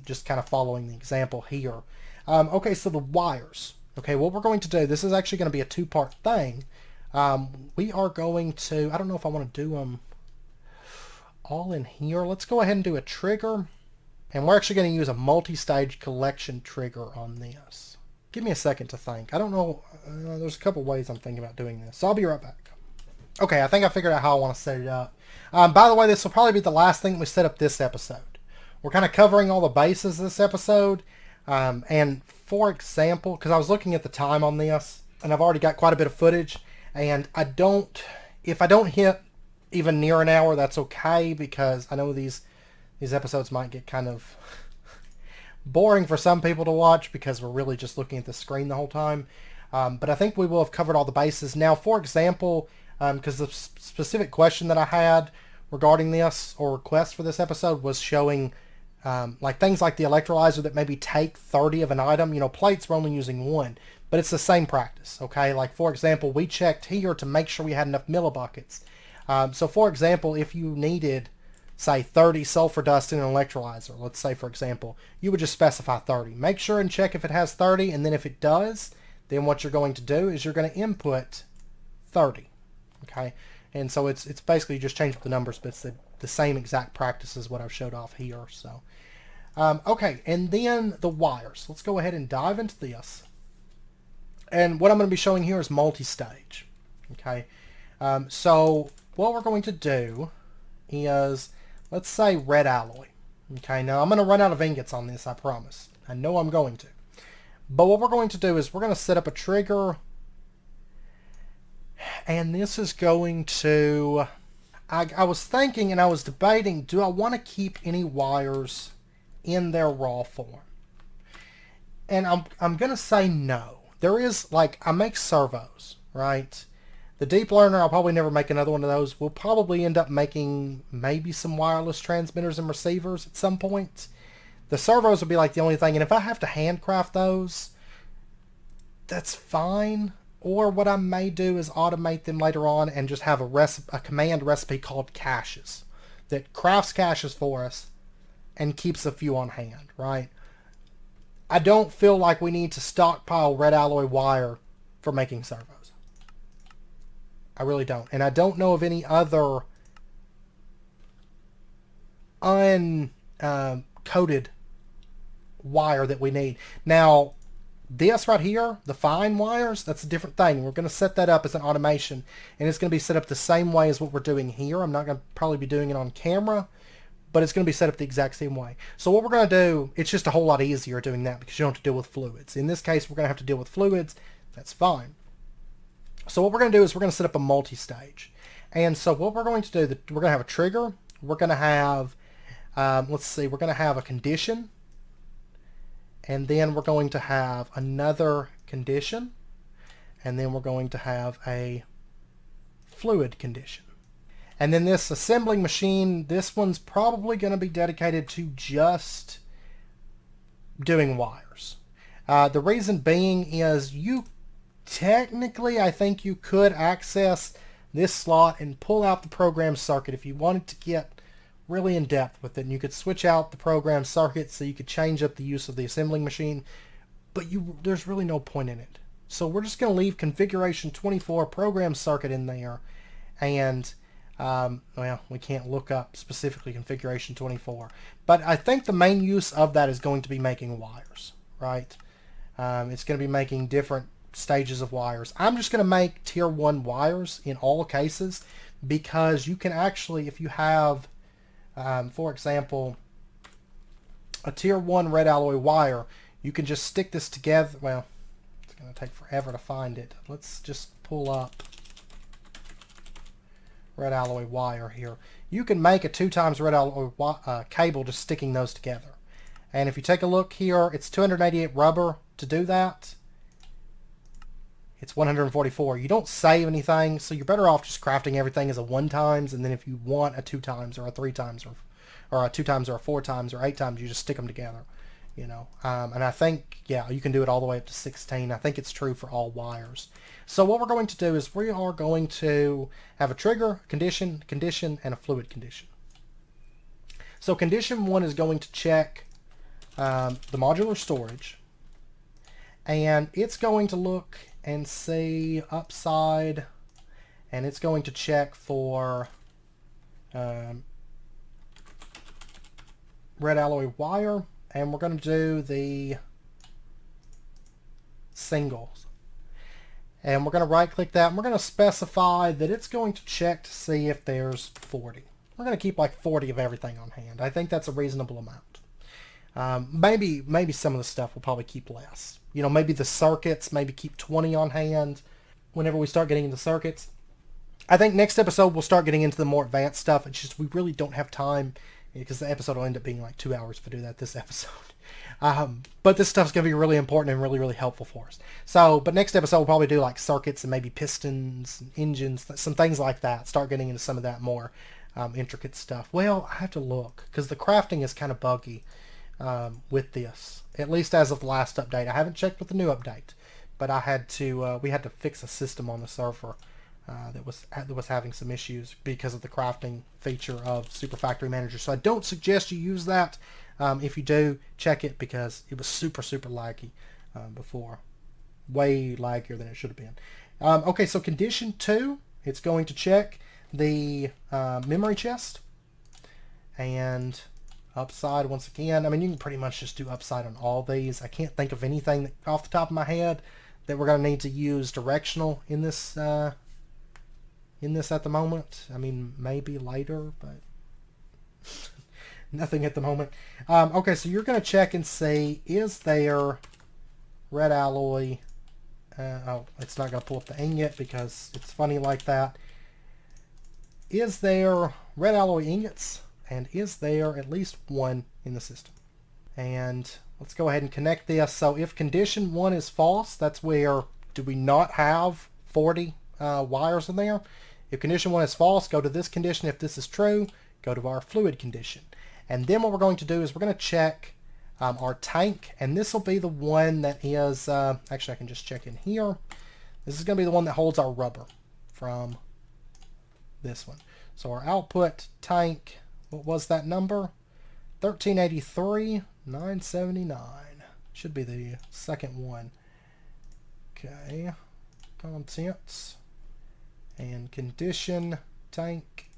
Just kind of following the example here. Okay, so the wires. Okay, what we're going to do, this is actually going to be a two-part thing. We are going to, I don't know if I want to do them all in here. Let's go ahead and do a trigger. And we're actually going to use a multi-stage collection trigger on this. Give me a second to think. I don't know, there's a couple ways I'm thinking about doing this. So I'll be right back. Okay, I think I figured out how I want to set it up. By the way, this will probably be the last thing we set up this episode. We're kind of covering all the bases this episode. And for example, because I was looking at the time on this, and I've already got quite a bit of footage, and if I don't hit even near an hour, that's okay, because I know these episodes might get kind of boring for some people to watch because we're really just looking at the screen the whole time. But I think we will have covered all the bases. Now, for example, because the specific question that I had regarding this, or request for this episode, was showing like things like the electrolyzer that maybe take 30 of an item. You know, plates we're only using 1, but it's the same practice, okay? Like, for example, we checked here to make sure we had enough millibuckets. So, for example, if you needed, say, 30 sulfur dust in an electrolyzer, let's say, for example, you would just specify 30. Make sure and check if it has 30, and then if it does, then what you're going to do is you're going to input 30, okay? And so it's basically just changed the numbers, but it's the same exact practice as what I've showed off here. So, okay, and then the wires. Let's go ahead and dive into this. And what I'm going to be showing here is multi-stage. Okay, so what we're going to do is, let's say red alloy. Okay, now I'm going to run out of ingots on this, I promise. I know I'm going to. But what we're going to do is we're going to set up a trigger. And this is going to... I was thinking and I was debating, do I want to keep any wires in their raw form? And I'm going to say no. There is, like, I make servos, right? The deep learner, I'll probably never make another one of those. We'll probably end up making maybe some wireless transmitters and receivers at some point. The servos will be like the only thing. And if I have to handcraft those, that's fine. Or what I may do is automate them later on and just have a command recipe called caches that crafts caches for us and keeps a few on hand, right? I don't feel like we need to stockpile red alloy wire for making servos. I really don't. And I don't know of any other uncoated wire that we need. Now, this right here, the fine wires, that's a different thing. We're going to set that up as an automation, and it's going to be set up the same way as what we're doing here. I'm not going to probably be doing it on camera, but it's going to be set up the exact same way. So what we're going to do, it's just a whole lot easier doing that because you don't have to deal with fluids. In this case, we're going to have to deal with fluids. That's fine. So what we're going to do is we're going to set up a multi-stage. And so what we're going to do, we're going to have a trigger. We're going to have, let's see, we're going to have a condition. And then we're going to have another condition. And then we're going to have a fluid condition. And then this assembling machine, this one's probably going to be dedicated to just doing wires. The reason being is you technically, I think you could access this slot and pull out the program circuit if you wanted to get really in depth with it. And you could switch out the program circuit so you could change up the use of the assembling machine, but there's really no point in it. So we're just going to leave configuration 24 program circuit in there, and well, we can't look up specifically configuration 24, but I think the main use of that is going to be making wires, right? It's going to be making different stages of wires. I'm just going to make tier 1 wires in all cases, because you can actually, if you have, for example, a tier 1 red alloy wire, you can just stick this together. Well, it's going to take forever to find it. Let's just pull up red alloy wire here. You can make a 2 times red alloy cable just sticking those together. And if you take a look here, it's 288 rubber to do that. It's 144. You don't save anything, so you're better off just crafting everything as a 1 times, and then if you want a 2 times or a 3 times or a 2 times or a 4 times or 8 times, you just stick them together. You know, and I think, yeah, you can do it all the way up to 16. I think it's true for all wires. So what we're going to do is we are going to have a trigger, condition, and a fluid condition. So condition 1 is going to check the modular storage, and it's going to look and see upside, and it's going to check for red alloy wire, and we're going to do the singles. And we're going to right click that, and we're going to specify that it's going to check to see if there's 40. We're going to keep like 40 of everything on hand. I think that's a reasonable amount. Maybe some of the stuff will probably keep less. You know, maybe the circuits, maybe keep 20 on hand whenever we start getting into circuits. I think next episode we'll start getting into the more advanced stuff. It's just we really don't have time, because the episode will end up being like 2 hours if I do that this episode. But this stuff's going to be really important and really, really helpful for us. So, but next episode we'll probably do like circuits and maybe pistons, and engines, some things like that. Start getting into some of that more intricate stuff. Well, I have to look, because the crafting is kind of buggy with this, at least as of the last update. I haven't checked with the new update, but I had to we had to fix a system on the server that was having some issues because of the crafting feature of Super Factory Manager. So I don't suggest you use that. If you do, check it, because it was super laggy before, way laggier than it should have been. Okay, so condition 2, it's going to check the memory chest, and upside once again. I mean, you can pretty much just do upside on all these. I can't think of anything that, off the top of my head, that we're going to need to use directional in this at the moment. I mean, maybe later, but nothing at the moment. Okay, so you're going to check and see, is there red alloy? Oh, it's not going to pull up the ingot because it's funny like that. Is there red alloy ingots? And is there at least 1 in the system? And let's go ahead and connect this. So if condition 1 is false, that's where do we not have 40 wires in there. If condition 1 is false, go to this condition. If this is true, go to our fluid condition. And then what we're going to do is we're going to check our tank, and this will be the one that is, actually I can just check in here. This is going to be the one that holds our rubber from this one. So our output tank, what was that number? 1383,979. Should be the second one. Okay. Contents. And condition tank.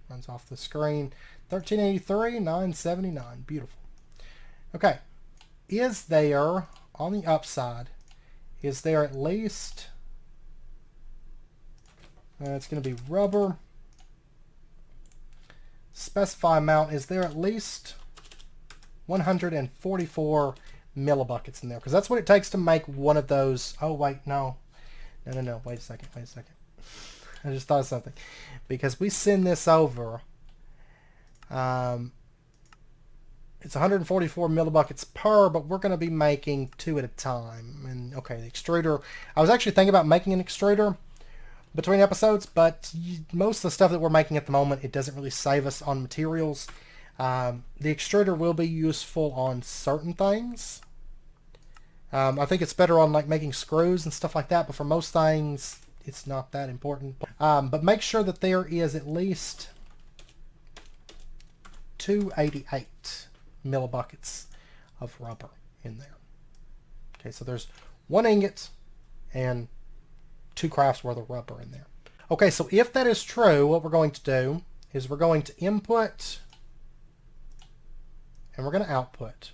Runs off the screen. 1383,979. Beautiful. Okay. Is there, on the upside, is there at least... it's going to be rubber. Specify amount. Is there at least 144 millibuckets in there? Because that's what it takes to make one of those. Oh, wait, no. No. Wait a second. I just thought of something. Because we send this over. It's 144 millibuckets per, but we're going to be making 2 at a time. And, okay, the extruder. I was actually thinking about making an extruder between episodes, but most of the stuff that we're making at the moment, it doesn't really save us on materials. The extruder will be useful on certain things, I think it's better on like making screws and stuff like that, but for most things, it's not that important. But make sure that there is at least 288 millibuckets of rubber in there. Okay, so there's 1 ingot and 2 crafts worth of rubber in there. Okay, so if that is true, what we're going to do is we're going to input and we're going to output.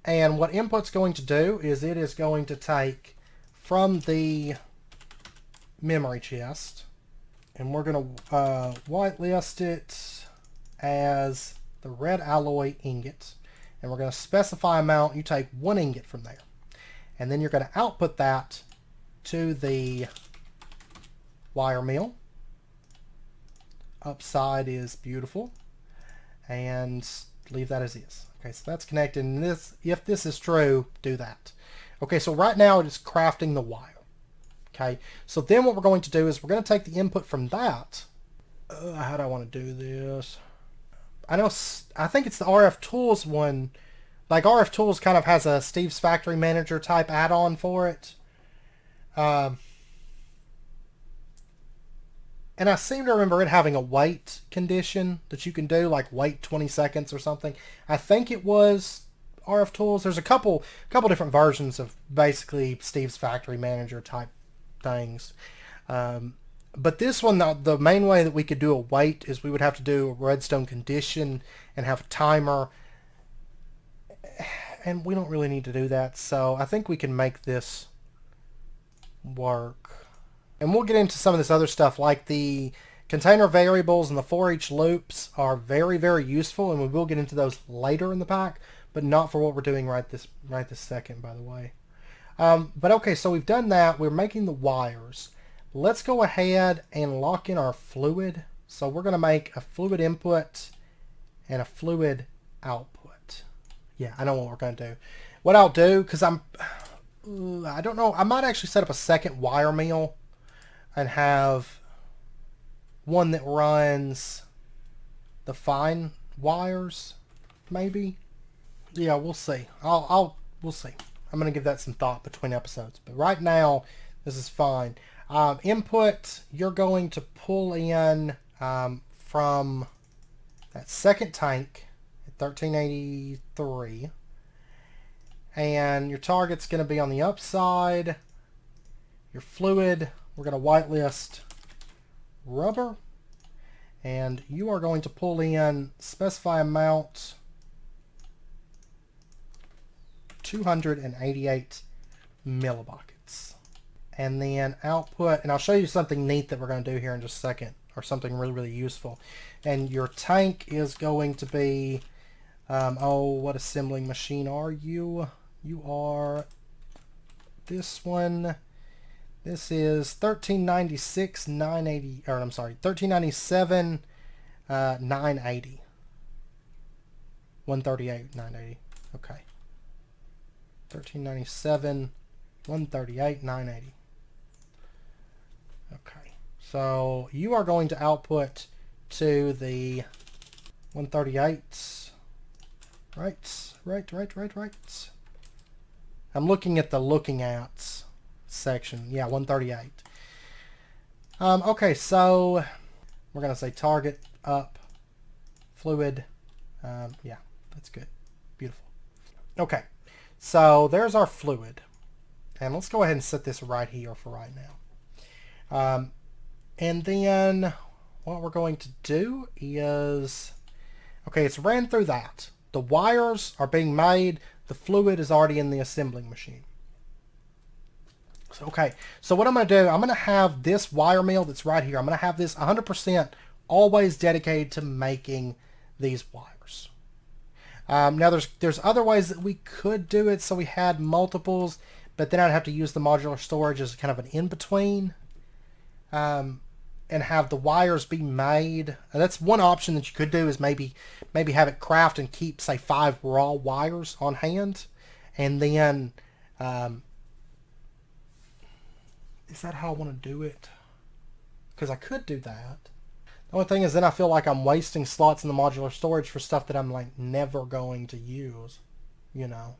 And what input's going to do is it is going to take from the memory chest, and we're going to whitelist it as the red alloy ingot, and we're going to specify amount. You take 1 ingot from there, and then you're going to output that to the wire mill. Upside is beautiful, and leave that as is. Okay, so that's connected, and this, if this is true, do that. Okay, so right now it is crafting the wire. Okay, so then what we're going to do is we're going to take the input from that. How do I want to do this? I think it's the RF Tools one. Like RF Tools kind of has a Steve's Factory Manager type add-on for it. And I seem to remember it having a wait condition that you can do, like wait 20 seconds or something. I think it was RF Tools. There's a couple different versions of basically Steve's Factory Manager type things. But this one, the main way that we could do a wait is we would have to do a redstone condition and have a timer. And we don't really need to do that, so I think we can make this work. And we'll get into some of this other stuff, like the container variables and the for each loops are very, very useful, and we will get into those later in the pack, but not for what we're doing right this second, by the way. But okay, so we've done that. We're making the wires. Let's go ahead and lock in our fluid. So we're going to make a fluid input and a fluid output. Yeah, I know what we're going to do. What I'll do, because I don't know, I might actually set up a second wire mill and have one that runs the fine wires, maybe. Yeah, we'll see. We'll see. I'm gonna give that some thought between episodes. But right now, this is fine. Input, you're going to pull in from that second tank at 1383, and your target's going to be on the upside. Your fluid, we're going to whitelist rubber, and you are going to pull in specify amount 288 millibuckets, and then output, and I'll show you something neat that we're going to do here in just a second, or something really, really useful. And your tank is going to be oh, what assembling machine are you? You are this one. This is 1396 980, or I'm sorry, 1397 980. 138 980. Okay. 1397 138 980. Okay. So you are going to output to the 138. Right. I'm looking at the looking at section. Yeah, 138. Okay, so we're going to say target up, fluid. Yeah, that's good. Beautiful. Okay, so there's our fluid. And let's go ahead and set this right here for right now. And then what we're going to do is, okay, it's ran through that. The wires are being made. The fluid is already in the assembling machine. So, okay, so what I'm going to do, I'm going to have this wire mill that's right here. I'm going to have this 100% always dedicated to making these wires. Now, there's other ways that we could do it. So we had multiples, but then I'd have to use the modular storage as kind of an in-between. And have the wires be made. That's one option that you could do, is maybe have it craft and keep, say, 5 raw wires on hand. And then, is that how I want to do it? Because I could do that. The only thing is then I feel like I'm wasting slots in the modular storage for stuff that I'm like never going to use, you know.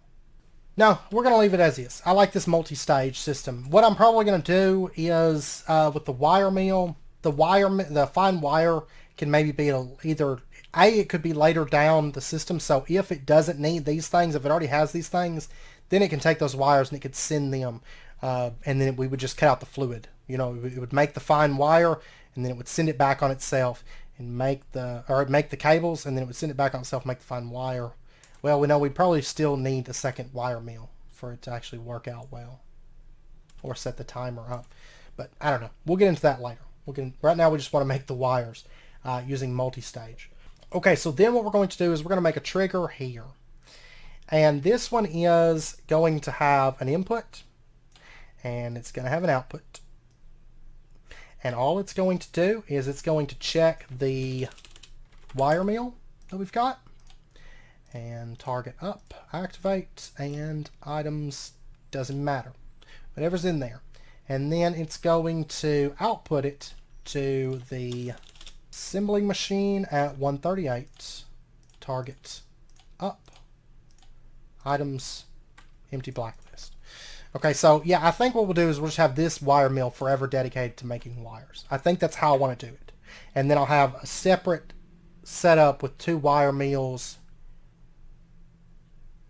No, we're going to leave it as is. I like this multi-stage system. What I'm probably going to do is with the wire mill, the fine wire can maybe be either it could be later down the system. So if it doesn't need these things, if it already has these things, then it can take those wires and it could send them, and then we would just cut out the fluid. You know, it would make the fine wire, and then it would send it back on itself and make the cables, and then it would send it back on itself, make the fine wire. Well, we know we probably still need a second wire mill for it to actually work out well, or set the timer up. But I don't know. We'll get into that later. Right now we just want to make the wires using multi-stage. Okay, so then what we're going to do is we're going to make a trigger here. And this one is going to have an input, and it's going to have an output. And all it's going to do is it's going to check the wire mill that we've got, and target up, activate, and items, doesn't matter. Whatever's in there. And then it's going to output it to the assembling machine at 138, target up, items, empty blacklist. Okay, so yeah, I think what we'll do is we'll just have this wire mill forever dedicated to making wires. I think that's how I want to do it. And then I'll have a separate setup with 2 wire mills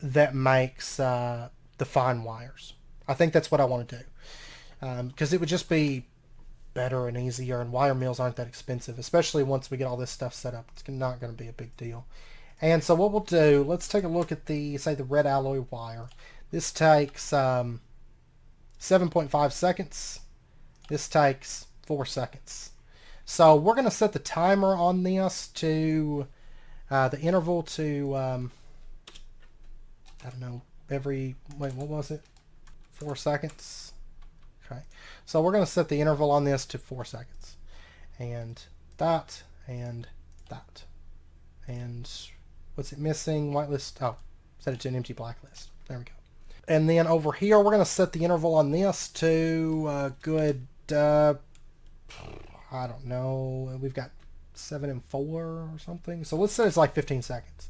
that makes the fine wires. I think that's what I want to do. Because it would just be better and easier, and wire mills aren't that expensive, especially once we get all this stuff set up. It's not going to be a big deal. And so what we'll do, let's take a look at the red alloy wire. This takes 7.5 seconds. This takes 4 seconds. So we're going to set the timer on this to the interval to I don't know, wait, what was it? 4 seconds. Okay, so we're going to set the interval on this to 4 seconds, and that, and that, and what's it missing? Whitelist. Oh, set it to an empty blacklist. There we go. And then over here, we're going to set the interval on this to a good, I don't know, we've got 7 and 4 or something. So let's say it's like 15 seconds.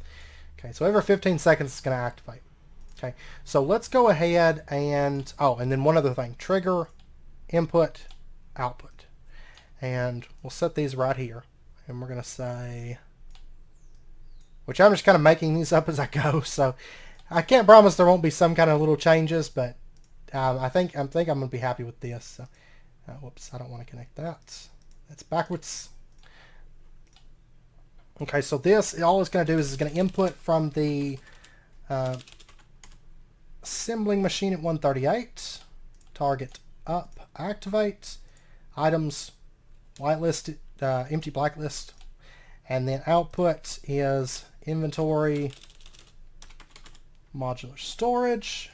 Okay, so every 15 seconds it's going to activate. Okay, so let's go ahead and, and then one other thing, trigger, input, output. And we'll set these right here. And we're going to say, which I'm just kind of making these up as I go, so I can't promise there won't be some kind of little changes, but I think I'm going to be happy with this. So, whoops, I don't want to connect that. That's backwards. Okay, so this, all it's going to do is it's going to input from the assembling machine at 138, target up, activate, items, whitelist, empty blacklist, and then output is inventory, modular storage,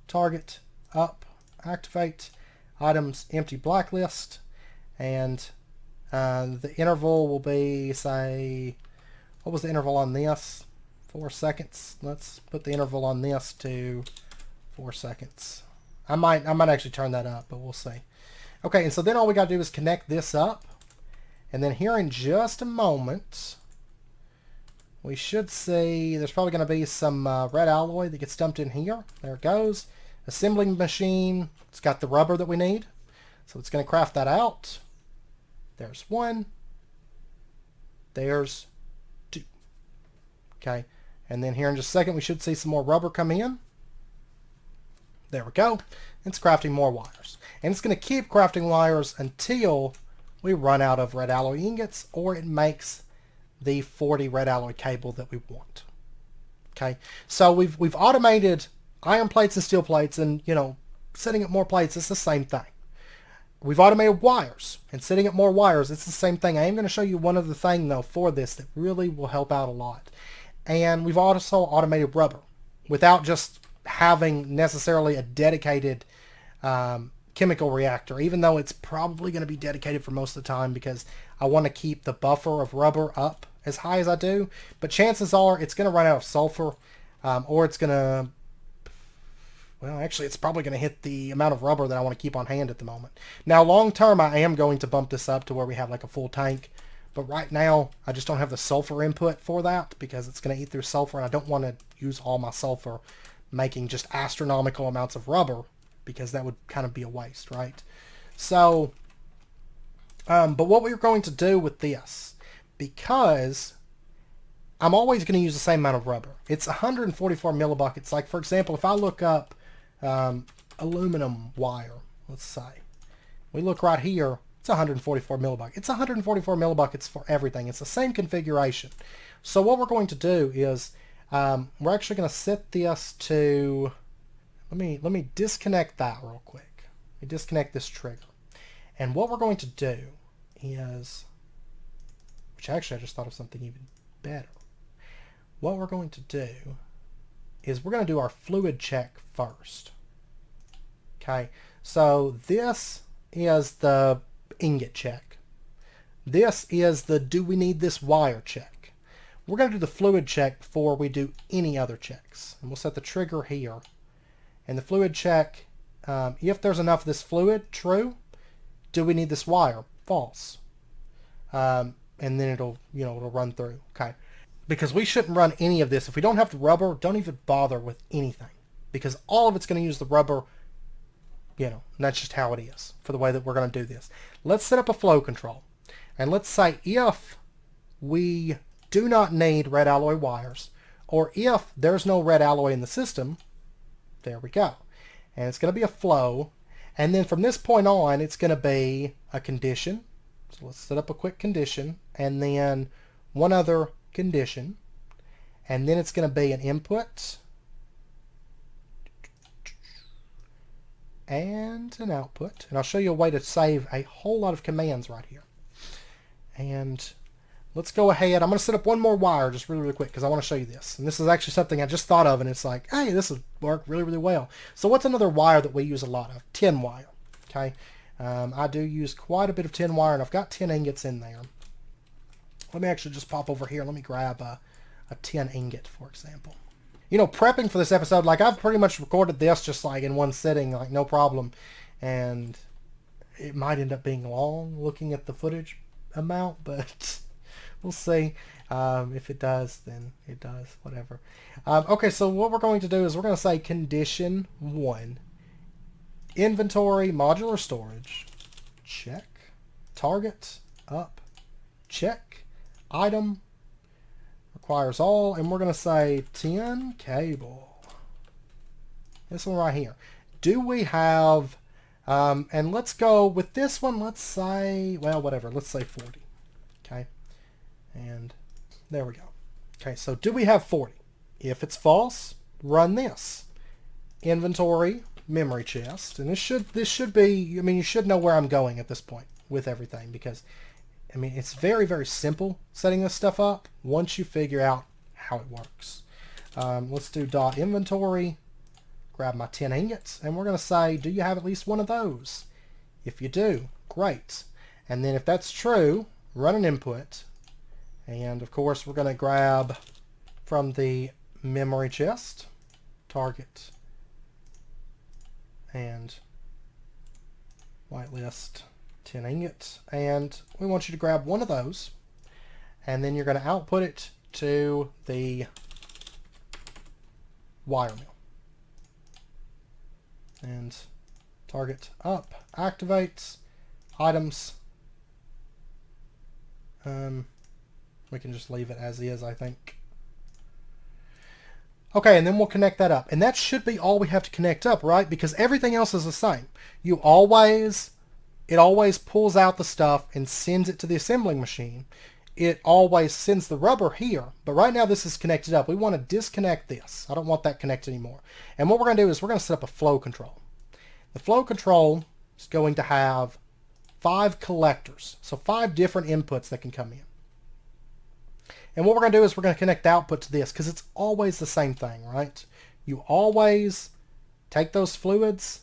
target up, activate, items, empty blacklist, and the interval will be, say, what was the interval on this? 4 seconds. Let's put the interval on this to 4 seconds. I might actually turn that up, but we'll see. Okay, and so then all we got to do is connect this up, and then here in just a moment, we should see there's probably going to be some red alloy that gets dumped in here. There it goes. Assembling machine. It's got the rubber that we need, so it's going to craft that out. There's 1. There's 2. Okay, and then here in just a second we should see some more rubber come in. There we go. It's crafting more wires, and it's going to keep crafting wires until we run out of red alloy ingots, or it makes the 40 red alloy cable that we want. Okay, so we've automated iron plates and steel plates, and setting up more plates. It's the same thing. We've automated wires, and setting up more wires, it's the same thing. I am going to show you one other thing, though, for this that really will help out a lot. And we've also automated rubber without just having necessarily a dedicated chemical reactor, even though it's probably going to be dedicated for most of the time because I want to keep the buffer of rubber up as high as I do. But chances are it's going to run out of sulfur, or it's going to, well, actually, it's probably going to hit the amount of rubber that I want to keep on hand at the moment. Now, long term, I am going to bump this up to where we have like a full tank. But right now, I just don't have the sulfur input for that because it's going to eat through sulfur, and I don't want to use all my sulfur making just astronomical amounts of rubber, because that would kind of be a waste, right? So, but what we're going to do with this, because I'm always going to use the same amount of rubber. It's 144 millibuckets. Like, for example, if I look up aluminum wire, let's say, we look right here, it's 144 millibuckets. It's 144 millibuckets for everything. It's the same configuration. So what we're going to do is we're actually going to set this to, let me disconnect that real quick. Let me disconnect this trigger. And what we're going to do is, which actually I just thought of something even better. What we're going to do is we're going to do our fluid check first. Okay, so this is the ingot check. This is the do we need this wire check. We're going to do the fluid check before we do any other checks. And we'll set the trigger here. And the fluid check, if there's enough of this fluid, true. Do we need this wire? False. And then it'll run through. Okay. Because we shouldn't run any of this. If we don't have the rubber, don't even bother with anything. Because all of it's going to use the rubber, and that's just how it is for the way that we're going to do this. Let's set up a flow control. And let's say if we do not need red alloy wires, or if there's no red alloy in the system, there we go. And it's going to be a flow. And then from this point on, it's going to be a condition. So let's set up a quick condition. And then one other condition. And then it's going to be an input. And an output. And I'll show you a way to save a whole lot of commands right here. And let's go ahead. I'm going to set up one more wire just really, really quick because I want to show you this. And this is actually something I just thought of, and it's like, hey, this would work really, really well. So what's another wire that we use a lot of? Tin wire. Okay. I do use quite a bit of tin wire, and I've got 10 ingots in there. Let me actually just pop over here. Let me grab a tin ingot, for example. Prepping for this episode, like I've pretty much recorded this just like in one sitting, like no problem. And it might end up being long looking at the footage amount, but we'll see. If it does, then it does, whatever. Okay, so what we're going to do is we're going to say condition 1. Inventory, modular storage, check. Target, up, check. Item, requires all, and we're going to say tin cable. This one right here. Do we have, and let's go with this one, let's say, well, whatever, let's say 40. Okay, and there we go. Okay, so do we have 40? If it's false, run this. Inventory, memory chest, and this should be, you should know where I'm going at this point with everything, because it's very, very simple setting this stuff up once you figure out how it works. Let's do dot inventory, grab my 10 ingots, and we're going to say, do you have at least one of those? If you do, great. And then if that's true, run an input. And of course, we're going to grab from the memory chest, target, and whitelist 10 ingots. And we want you to grab one of those, and then you're going to output it to the wire mill. And target up, activates, items. We can just leave it as is, I think. Okay, and then we'll connect that up. And that should be all we have to connect up, right? Because everything else is the same. It always pulls out the stuff and sends it to the assembling machine. It always sends the rubber here. But right now this is connected up. We want to disconnect this. I don't want that connected anymore. And what we're going to do is we're going to set up a flow control. The flow control is going to have 5 collectors. So 5 different inputs that can come in. And what we're going to do is we're going to connect the output to this because it's always the same thing, right? You always take those fluids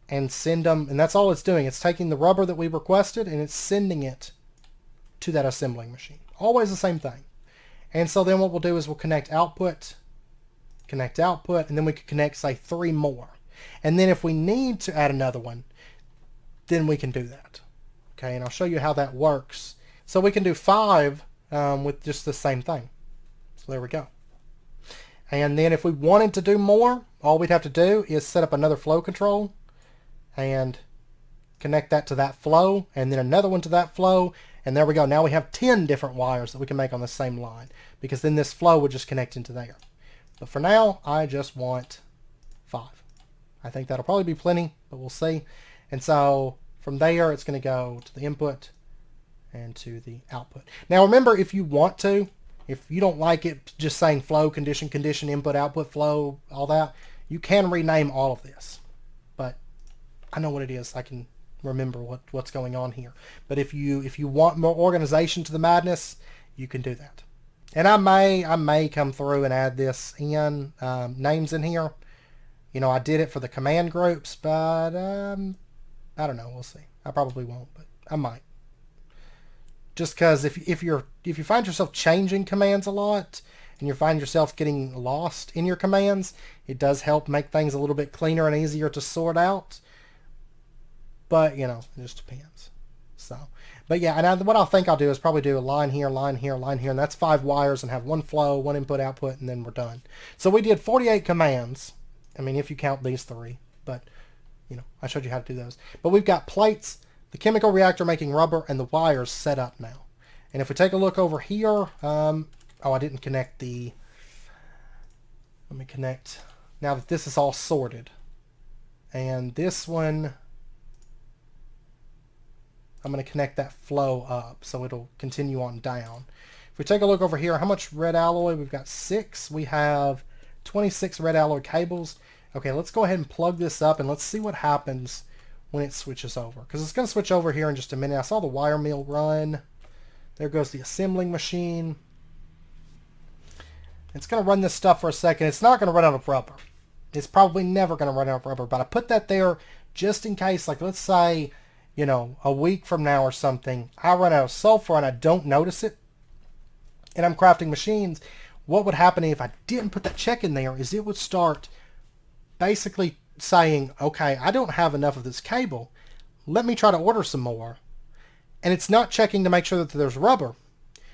and send them, and that's all it's doing. It's taking the rubber that we requested and it's sending it to that assembling machine. Always the same thing. And so then what we'll do is we'll connect output, and then we can connect, say, 3 more. And then if we need to add another one, then we can do that. Okay, and I'll show you how that works. So we can do 5 with just the same thing. So there we go. And then if we wanted to do more, all we'd have to do is set up another flow control and connect that to that flow, and then another one to that flow, and there we go. Now we have 10 different wires that we can make on the same line, because then this flow would just connect into there. But for now, I just want 5. I think that'll probably be plenty, but we'll see. And so from there, it's going to go to the input and to the output. Now remember, if you want to, if you don't like it just saying flow, condition, condition, input, output, flow, all that, you can rename all of this. But I know what it is. I can remember what's going on here. But if you want more organization to the madness, you can do that. And I may come through and add this in, names in here. You know, I did it for the command groups, but I don't know. We'll see. I probably won't, but I might. Just because if you find yourself changing commands a lot and you find yourself getting lost in your commands, it does help make things a little bit cleaner and easier to sort out. But, you know, it just depends. So, but yeah, and what I think I'll do is probably do a line here, line here, line here, and that's 5 wires, and have one flow, one input, output, and then we're done. So we did 48 commands. I mean, if you count these 3, but, you know, I showed you how to do those. But we've got plates, the chemical reactor making rubber, and the wires set up now. And if we take a look over here, oh, I didn't connect the, let me connect, now that this is all sorted. And this one, I'm going to connect that flow up so it'll continue on down. If we take a look over here, how much red alloy? We've got 6. We have 26 red alloy cables. Okay, let's go ahead and plug this up and let's see what happens when it switches over. Because it's going to switch over here in just a minute. I saw the wire mill run. There goes the assembling machine. It's going to run this stuff for a second. It's not going to run out of rubber. It's probably never going to run out of rubber. But I put that there just in case, like let's say, you know, a week from now or something, I run out of sulfur and I don't notice it, and I'm crafting machines. What would happen if I didn't put that check in there is it would start basically saying, okay, I don't have enough of this cable. Let me try to order some more. And it's not checking to make sure that there's rubber.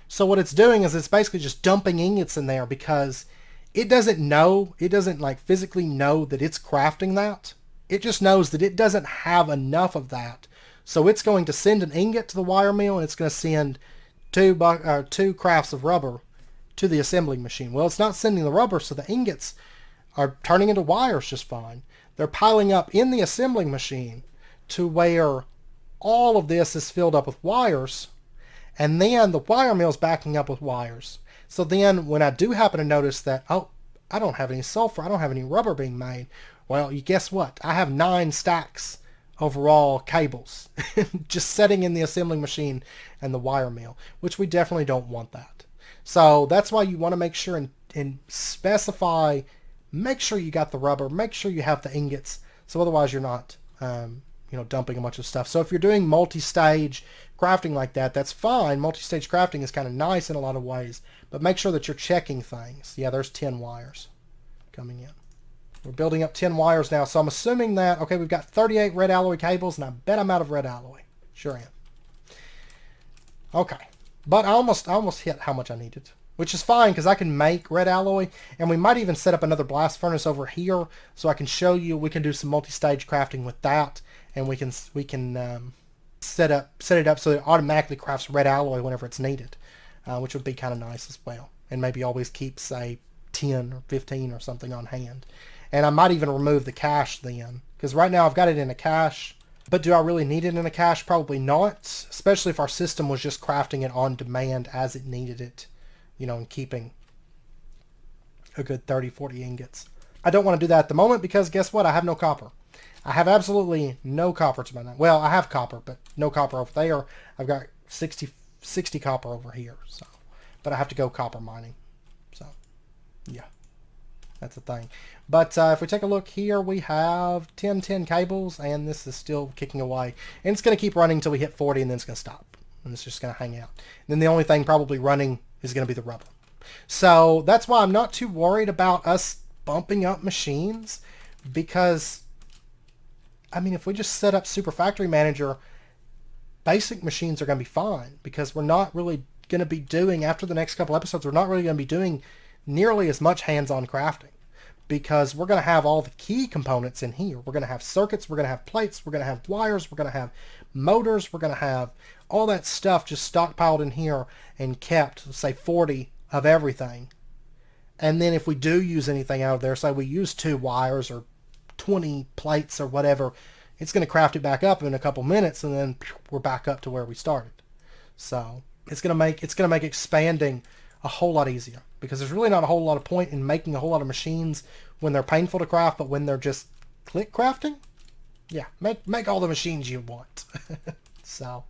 So what it's doing is it's basically just dumping ingots in there because it doesn't know, it doesn't like physically know that it's crafting that. It just knows that it doesn't have enough of that. So it's going to send an ingot to the wire mill, and it's going to send 2 crafts of rubber to the assembling machine. Well, it's not sending the rubber, so the ingots are turning into wires just fine. They're piling up in the assembling machine to where all of this is filled up with wires, and then the wire mill's backing up with wires. So then when I do happen to notice that, oh, I don't have any sulfur, I don't have any rubber being made, well, you guess what? I have 9 stacks overall cables just sitting in the assembling machine and the wire mill, which we definitely don't want that. So that's why you want to make sure and specify, make sure you got the rubber, make sure you have the ingots, so otherwise you're not you know, dumping a bunch of stuff. So if you're doing multi-stage crafting like that, that's fine. Multi-stage crafting is kind of nice in a lot of ways, but make sure that you're checking things. Yeah, there's 10 wires coming in. We're building up 10 wires now, so I'm assuming that, okay, we've got 38 red alloy cables, and I bet I'm out of red alloy. Sure am. Okay, but I almost hit how much I needed, which is fine because I can make red alloy, and we might even set up another blast furnace over here so I can show you. We can do some multi-stage crafting with that, and we can set it up so it automatically crafts red alloy whenever it's needed, which would be kind of nice as well, and maybe always keep, say, 10 or 15 or something on hand. And I might even remove the cache then, because right now I've got it in a cache. But do I really need it in a cache? Probably not, especially if our system was just crafting it on demand as it needed it, you know, and keeping a good 30, 40 ingots. I don't want to do that at the moment because guess what? I have no copper. I have absolutely no copper to my name. Well, I have copper, but no copper over there. I've got 60 copper over here. So, but I have to go copper mining. So, yeah. That's the thing. But if we take a look here, we have 10 cables, and this is still kicking away. And it's going to keep running until we hit 40, and then it's going to stop. And it's just going to hang out. And then the only thing probably running is going to be the rubber. So that's why I'm not too worried about us bumping up machines, because, I mean, if we just set up Super Factory Manager, basic machines are going to be fine, because we're not really going to be doing, after the next couple episodes, we're not really going to be doing nearly as much hands-on crafting, because we're going to have all the key components in here. We're going to have circuits, we're going to have plates, we're going to have wires, we're going to have motors, we're going to have all that stuff just stockpiled in here and kept, say 40 of everything. And then if we do use anything out of there, say we use 2 wires or 20 plates or whatever, it's going to craft it back up in a couple minutes, and then we're back up to where we started. So it's going to make expanding a whole lot easier, because there's really not a whole lot of point in making a whole lot of machines when they're painful to craft, but when they're just click crafting, yeah, make all the machines you want. So,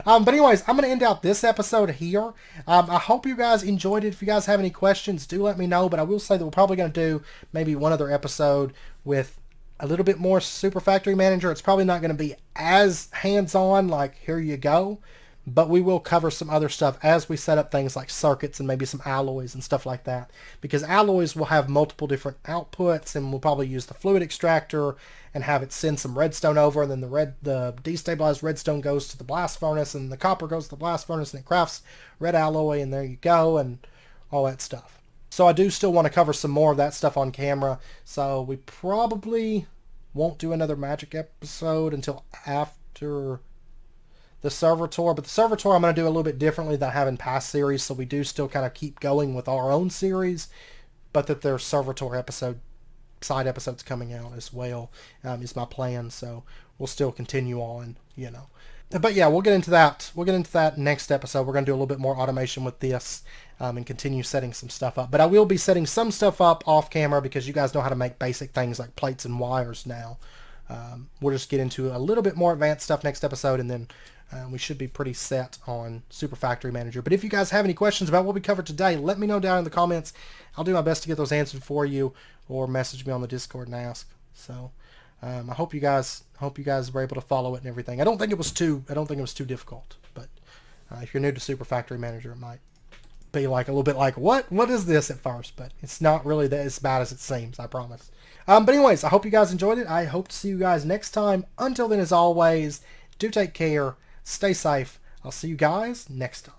but anyways, I'm going to end out this episode here. I hope you guys enjoyed it. If you guys have any questions, do let me know. But I will say that we're probably going to do maybe one other episode with a little bit more Super Factory Manager. It's probably not going to be as hands-on, like here you go, but we will cover some other stuff as we set up things like circuits and maybe some alloys and stuff like that, because alloys will have multiple different outputs, and we'll probably use the fluid extractor and have it send some redstone over, and then the destabilized redstone goes to the blast furnace, and the copper goes to the blast furnace, and it crafts red alloy, and there you go, and all that stuff. So I do still want to cover some more of that stuff on camera, so we probably won't do another magic episode until after the server tour. But the server tour I'm going to do a little bit differently than I have in past series, so we do still kind of keep going with our own series, but that there's server tour side episodes coming out as well, is my plan. So we'll still continue on, you know. But yeah, we'll get into that. We'll get into that next episode. We're going to do a little bit more automation with this, and continue setting some stuff up. But I will be setting some stuff up off camera, because you guys know how to make basic things like plates and wires now. We'll just get into a little bit more advanced stuff next episode, and then we should be pretty set on Super Factory Manager. But if you guys have any questions about what we covered today, let me know down in the comments. I'll do my best to get those answered for you, or message me on the Discord and ask. So I hope you guys were able to follow it and everything. I don't think it was too difficult. But if you're new to Super Factory Manager, it might be like a little bit like, what is this at first? But it's not really as bad as it seems, I promise. But anyways, I hope you guys enjoyed it. I hope to see you guys next time. Until then, as always, do take care. Stay safe. I'll see you guys next time.